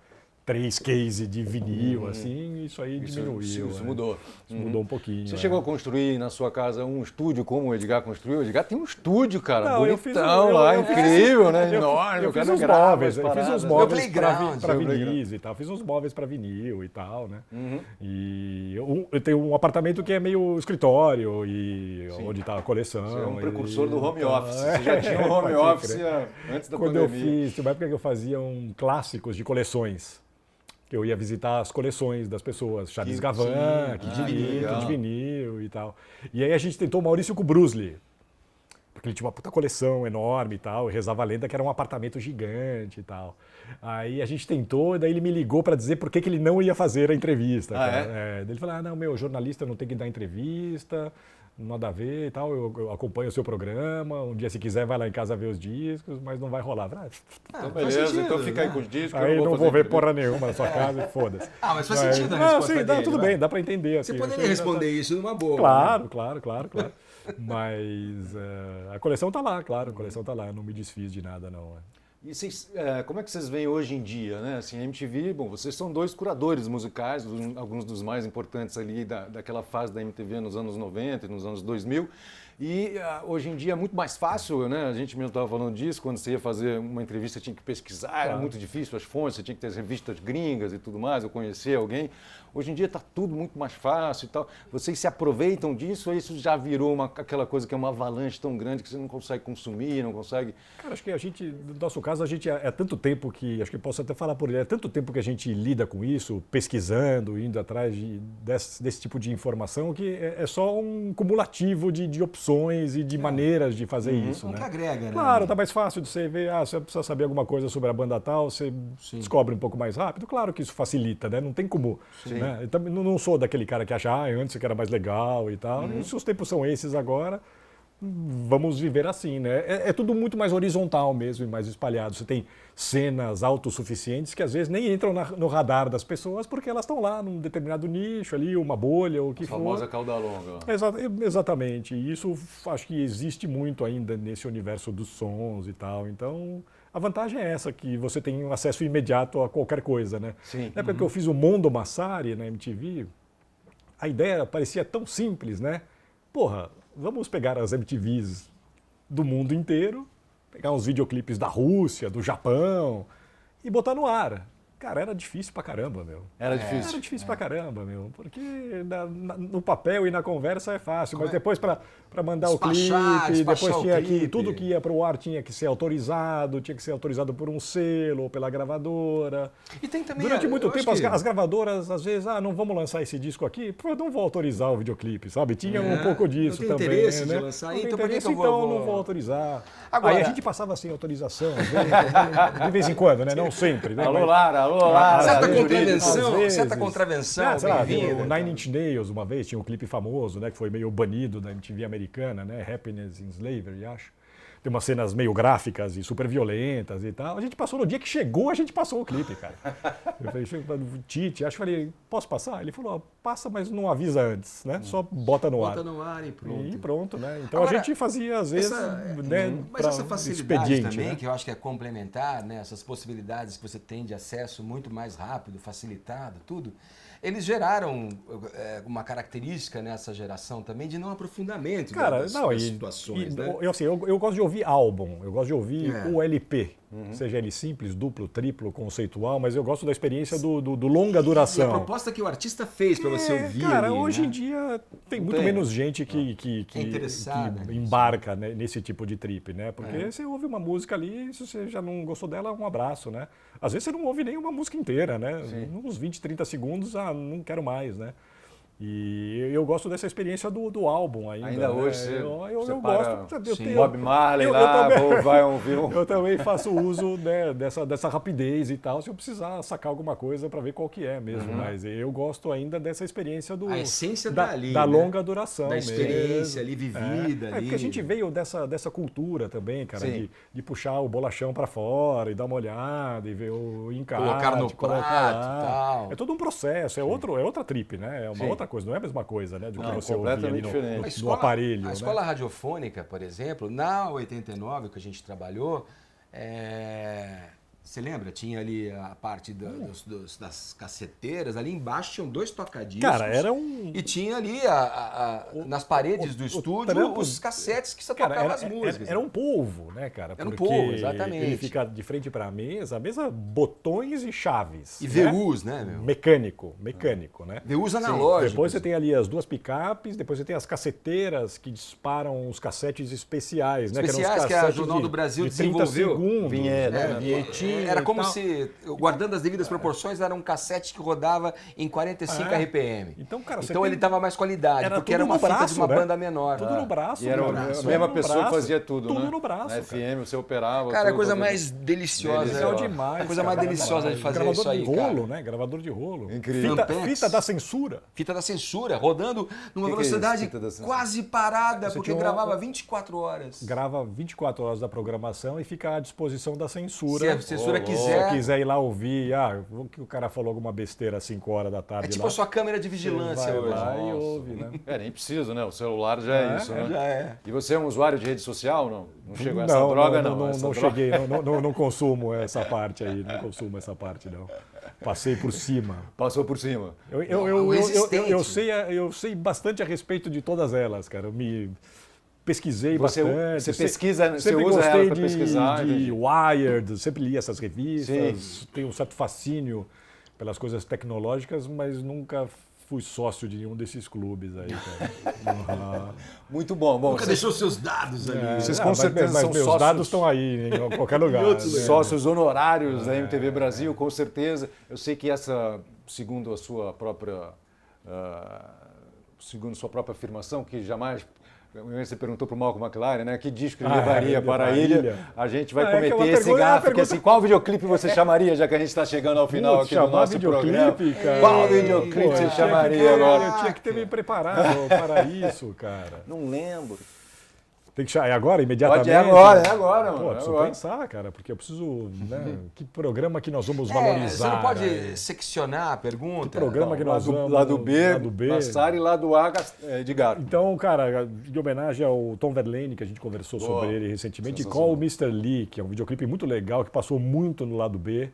3 cases de vinil, assim, isso aí diminuiu. Isso mudou. Isso mudou um pouquinho. Você chegou a construir na sua casa um estúdio como o Edgar construiu? O Edgar tem um estúdio, cara, Não, bonitão lá, incrível, né? Enorme. Eu fiz uns móveis, para vinis e tal. Fiz uns móveis para vinil e tal, né? E eu tenho um apartamento que é meio escritório e onde está a coleção. Você é um precursor do home office. Você já tinha um home office antes da pandemia. Quando eu fiz, uma época que eu fazia clássicos de coleções. Que eu ia visitar as coleções das pessoas, Charles Gavin, de vinil e tal. E aí a gente tentou o Maurício Kubrusli, porque ele tinha uma puta coleção enorme e tal, e rezava a lenda que era um apartamento gigante e tal. Aí a gente tentou, e daí ele me ligou para dizer por que ele não ia fazer a entrevista. Ele falou, não, jornalista não tem que dar entrevista, nada a ver e tal, eu acompanho o seu programa, um dia se quiser vai lá em casa ver os discos, mas não vai rolar. Então beleza, então fica aí com os discos. Aí não vou ver porra nenhuma na sua casa e foda-se. Mas faz sentido a resposta dele. Tudo bem, dá pra entender. Você poderia responder isso numa boa. Claro. Mas a coleção tá lá, claro, a coleção tá lá, eu não me desfiz de nada não. E vocês, como é que vocês veem hoje em dia, né? Assim, a MTV, bom, vocês são 2 curadores musicais, alguns dos mais importantes ali daquela fase da MTV nos anos 90 e nos anos 2000. E hoje em dia é muito mais fácil, né? A gente mesmo estava falando disso, quando você ia fazer uma entrevista tinha que pesquisar, era muito difícil as fontes, você tinha que ter as revistas gringas e tudo mais, eu conhecer alguém. Hoje em dia está tudo muito mais fácil e tal. Vocês se aproveitam disso ou isso já virou aquela coisa que é uma avalanche tão grande que você não consegue consumir, não consegue... Cara, acho que a gente, no nosso caso, a gente é tanto tempo que, acho que posso até falar por ele, é tanto tempo que a gente lida com isso, pesquisando, indo atrás desse tipo de informação, que é só um cumulativo de opções e de maneiras de fazer isso. Não né? que agrega, né? Claro, tá mais fácil de você ver, você precisa saber alguma coisa sobre a banda tal, você descobre um pouco mais rápido. Claro que isso facilita, né? Não tem como... Né? Eu também não sou daquele cara que acha, antes que era mais legal e tal. E se os tempos são esses agora, vamos viver assim, né? É tudo muito mais horizontal mesmo e mais espalhado. Você tem cenas autossuficientes que às vezes nem entram no radar das pessoas porque elas estão lá num determinado nicho ali, uma bolha ou o que for. A famosa cauda longa. Exatamente. E isso acho que existe muito ainda nesse universo dos sons e tal. Então... A vantagem é essa, que você tem um acesso imediato a qualquer coisa, né? Sim. Na época que eu fiz o Mondo Massari na MTV, a ideia parecia tão simples, né? Porra, vamos pegar as MTVs do mundo inteiro, pegar uns videoclipes da Rússia, do Japão e botar no ar. Cara, era difícil pra caramba, meu. Era difícil? Era difícil pra caramba, meu. Porque no papel e na conversa é fácil, mas depois pra mandar o clipe, depois tinha que... Tudo que ia pro ar tinha que ser autorizado por um selo ou pela gravadora. E tem também... Durante muito tempo as gravadoras, às vezes, não vamos lançar esse disco aqui, eu não vou autorizar o videoclipe, sabe? Tinha um pouco disso não tem também, interesse né? De lançar, não tem então interesse, por que então não vou autorizar. Agora... Aí a gente passava sem autorização, de vez em quando, né? Não sempre, né? Alô, Lara, alô, Lara. Certa contravenção, bem-vinda. O Nine Inch Nails, uma vez, tinha um clipe famoso, né? Que foi meio banido da MTV americana, né? Happiness in Slavery, acho. Tem umas cenas meio gráficas e super violentas e tal. A gente passou, no dia que chegou, a gente passou o clipe, cara. Eu falei, Tite, falei, posso passar? Ele falou, passa, mas não avisa antes, né? Só bota no ar. Bota no ar e pronto. E pronto, né? Então Agora, a gente fazia, às vezes, mas essa facilidade também, né? que eu acho que é complementar, né? Essas possibilidades que você tem de acesso muito mais rápido, facilitado, tudo. Eles geraram uma característica nessa geração também de não aprofundamento das situações. Né? Eu gosto de ouvir álbum, eu gosto de ouvir o LP, seja ele simples, duplo, triplo, conceitual, mas eu gosto da experiência do longa duração. E a proposta que o artista fez para você ouvir. Cara, ali, hoje né? em dia tem muito menos gente que embarca nesse tipo de trip, né? Porque você ouve uma música ali, se você já não gostou dela, um abraço, né? Às vezes você não ouve nem uma música inteira, né? Uns 20, 30 segundos, não quero mais, né? E eu gosto dessa experiência do álbum ainda. Ainda hoje eu gosto. Bob Marley lá, vai ouvir um... Eu também faço uso, né, dessa rapidez e tal, se eu precisar sacar alguma coisa para ver qual que é mesmo. Mas eu gosto ainda dessa experiência a essência da né? longa duração. Da experiência mesmo. ali vivida. Ali. Porque a gente veio dessa cultura também, cara, de puxar o bolachão para fora e dar uma olhada e ver o encarte. Colocar no prato e tal. É todo um processo, é outra trip, né? É uma outra coisa, não é a mesma coisa, né? Do que você ouvir ali no aparelho. A escola radiofônica, por exemplo, na 89 que a gente trabalhou, você lembra? Tinha ali a parte das caceteiras, ali embaixo tinham 2 tocadiscos. Cara, era um... E tinha ali, nas paredes do estúdio, os cassetes que você tocava as músicas. Era um polvo, né, cara? Era um polvo, exatamente. Ele fica de frente para a mesa botões e chaves. E VUs, né, meu? Mecânico, né? VUs analógicos. Depois você tem ali as 2 picapes, depois você tem as caceteiras que disparam os cassetes especiais, né? Especiais que a Jornal do Brasil desenvolveu. Vinhetinha. Era como se, guardando as devidas proporções, era um cassete que rodava em 45 RPM. Então, cara, ele dava mais qualidade, porque era uma fita de uma banda menor. Tudo no braço. E era a mesma pessoa que fazia tudo, né? Tudo no braço. Na FM você operava. Cara, a coisa mais deliciosa. Legal demais. A coisa mais deliciosa de fazer isso aí, Gravador de rolo, né? Gravador de rolo. Incrível. Fita da censura. Fita da censura, rodando numa velocidade quase parada, porque gravava 24 horas. Grava 24 horas da programação e fica à disposição da censura. Se professora quiser... Se quiser ir lá ouvir, que o cara falou alguma besteira às 5 horas da tarde. É tipo lá, a sua câmera de vigilância vai hoje. lá e ouve, né? Nem preciso, né? O celular já é isso, né? Já é. E você é um usuário de rede social, não? Não chegou a essa droga, não? Não cheguei, não consumo essa parte aí, não consumo essa parte, não. Passei por cima. Passou por cima. Eu sei bastante a respeito de todas elas, cara. Eu me pesquisei bastante. Você pesquisa, você sempre usa gostei ela para pesquisar? De Wired, sempre li essas revistas. Sim. Tenho um certo fascínio pelas coisas tecnológicas, mas nunca fui sócio de nenhum desses clubes aí, cara. Muito bom. Nunca deixou seus dados ali. Vocês com certeza mas são meus sócios. dados estão aí, em qualquer lugar. Sócios honorários da MTV Brasil, com certeza. Eu sei que essa, segundo a sua própria, sua própria afirmação, que jamais... Você perguntou para o Malcolm McLaren, né? Que disco ele levaria para a ilha? A gente vai cometer esse gafe, que assim, qual videoclipe você chamaria, já que a gente está chegando ao final aqui do nosso programa? Cara. Qual videoclipe você chamaria agora? Eu tinha que ter me preparado para isso, cara. Não lembro. Tem que chamar. É agora, imediatamente? É agora, mano. Pô, eu preciso pensar, cara, porque eu preciso... Né, que programa que nós vamos valorizar? Você não pode seccionar a pergunta? Que programa que nós vamos... Lado B, Massari, lado A, Edgar. Então, cara, de homenagem ao Tom Verlaine, que a gente conversou sobre ele recentemente, Call Mr. Lee, que é um videoclipe muito legal, que passou muito no lado B.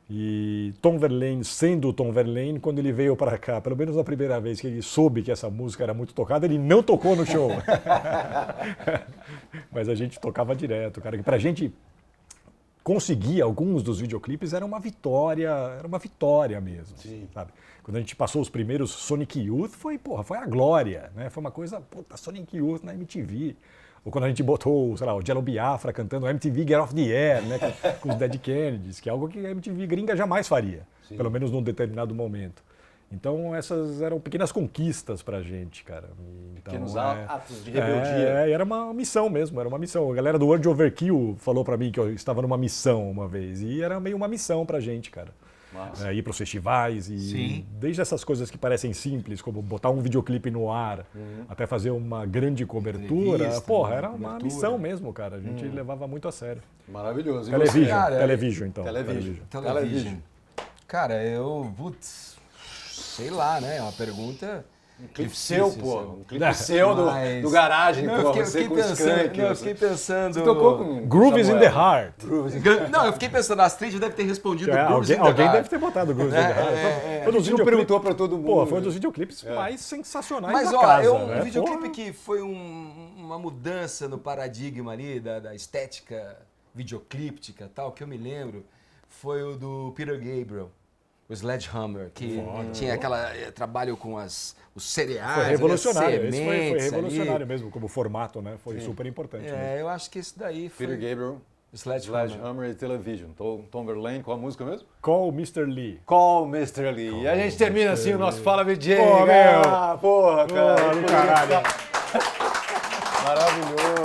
E Tom Verlaine, sendo o Tom Verlaine, quando ele veio para cá, pelo menos na primeira vez que ele soube que essa música era muito tocada, ele não tocou no show. Mas a gente tocava direto, cara. Que pra gente conseguir alguns dos videoclipes era uma vitória mesmo. Sim. Sabe? Quando a gente passou os primeiros Sonic Youth, foi a glória, né? Foi uma coisa, Sonic Youth na MTV. Ou quando a gente botou, sei lá, o Jello Biafra cantando MTV Get Off the Air, né, com os Dead Kennedys, que é algo que a MTV gringa jamais faria, pelo menos num determinado momento. Então essas eram pequenas conquistas pra gente, cara. Então, pequenos atos de rebeldia. Era uma missão mesmo, era uma missão. A galera do World Overkill falou pra mim que eu estava numa missão uma vez, e era meio uma missão pra gente, cara. Ir para os festivais e desde essas coisas que parecem simples, como botar um videoclipe no ar, até fazer uma grande cobertura, era uma missão mesmo, cara. A gente levava muito a sério. Maravilhoso. Television, então. Television. Cara, sei lá, né? É uma pergunta... Um clipe seu, pô. Um clipe seu do garagem, não, pô. Eu fiquei pensando... Você tocou com Grooves in the Heart. Não, eu fiquei pensando, a Astrid deve ter respondido Grooves in the Heart. Alguém deve ter botado Grooves in the Heart. A gente não perguntou pra todo mundo. Pô, foi um dos videoclipes mais sensacionais da casa. Mas, um videoclipe que foi uma mudança no paradigma ali da estética videoclíptica e tal, que eu me lembro, foi o do Peter Gabriel. O Sledgehammer, que tinha aquela trabalho com os cereais. Foi revolucionário. Esse foi sementes revolucionário ali. mesmo, como formato, né? Foi super importante. Eu acho que esse daí foi... Peter Gabriel, Sledgehammer e Television. Tom Verlaine, qual a música mesmo? Call Mr. Lee. Call Mr. Lee. E a gente termina assim o nosso Fala VJ. Pô, meu! Porra, cara. Caralho. Maravilhoso.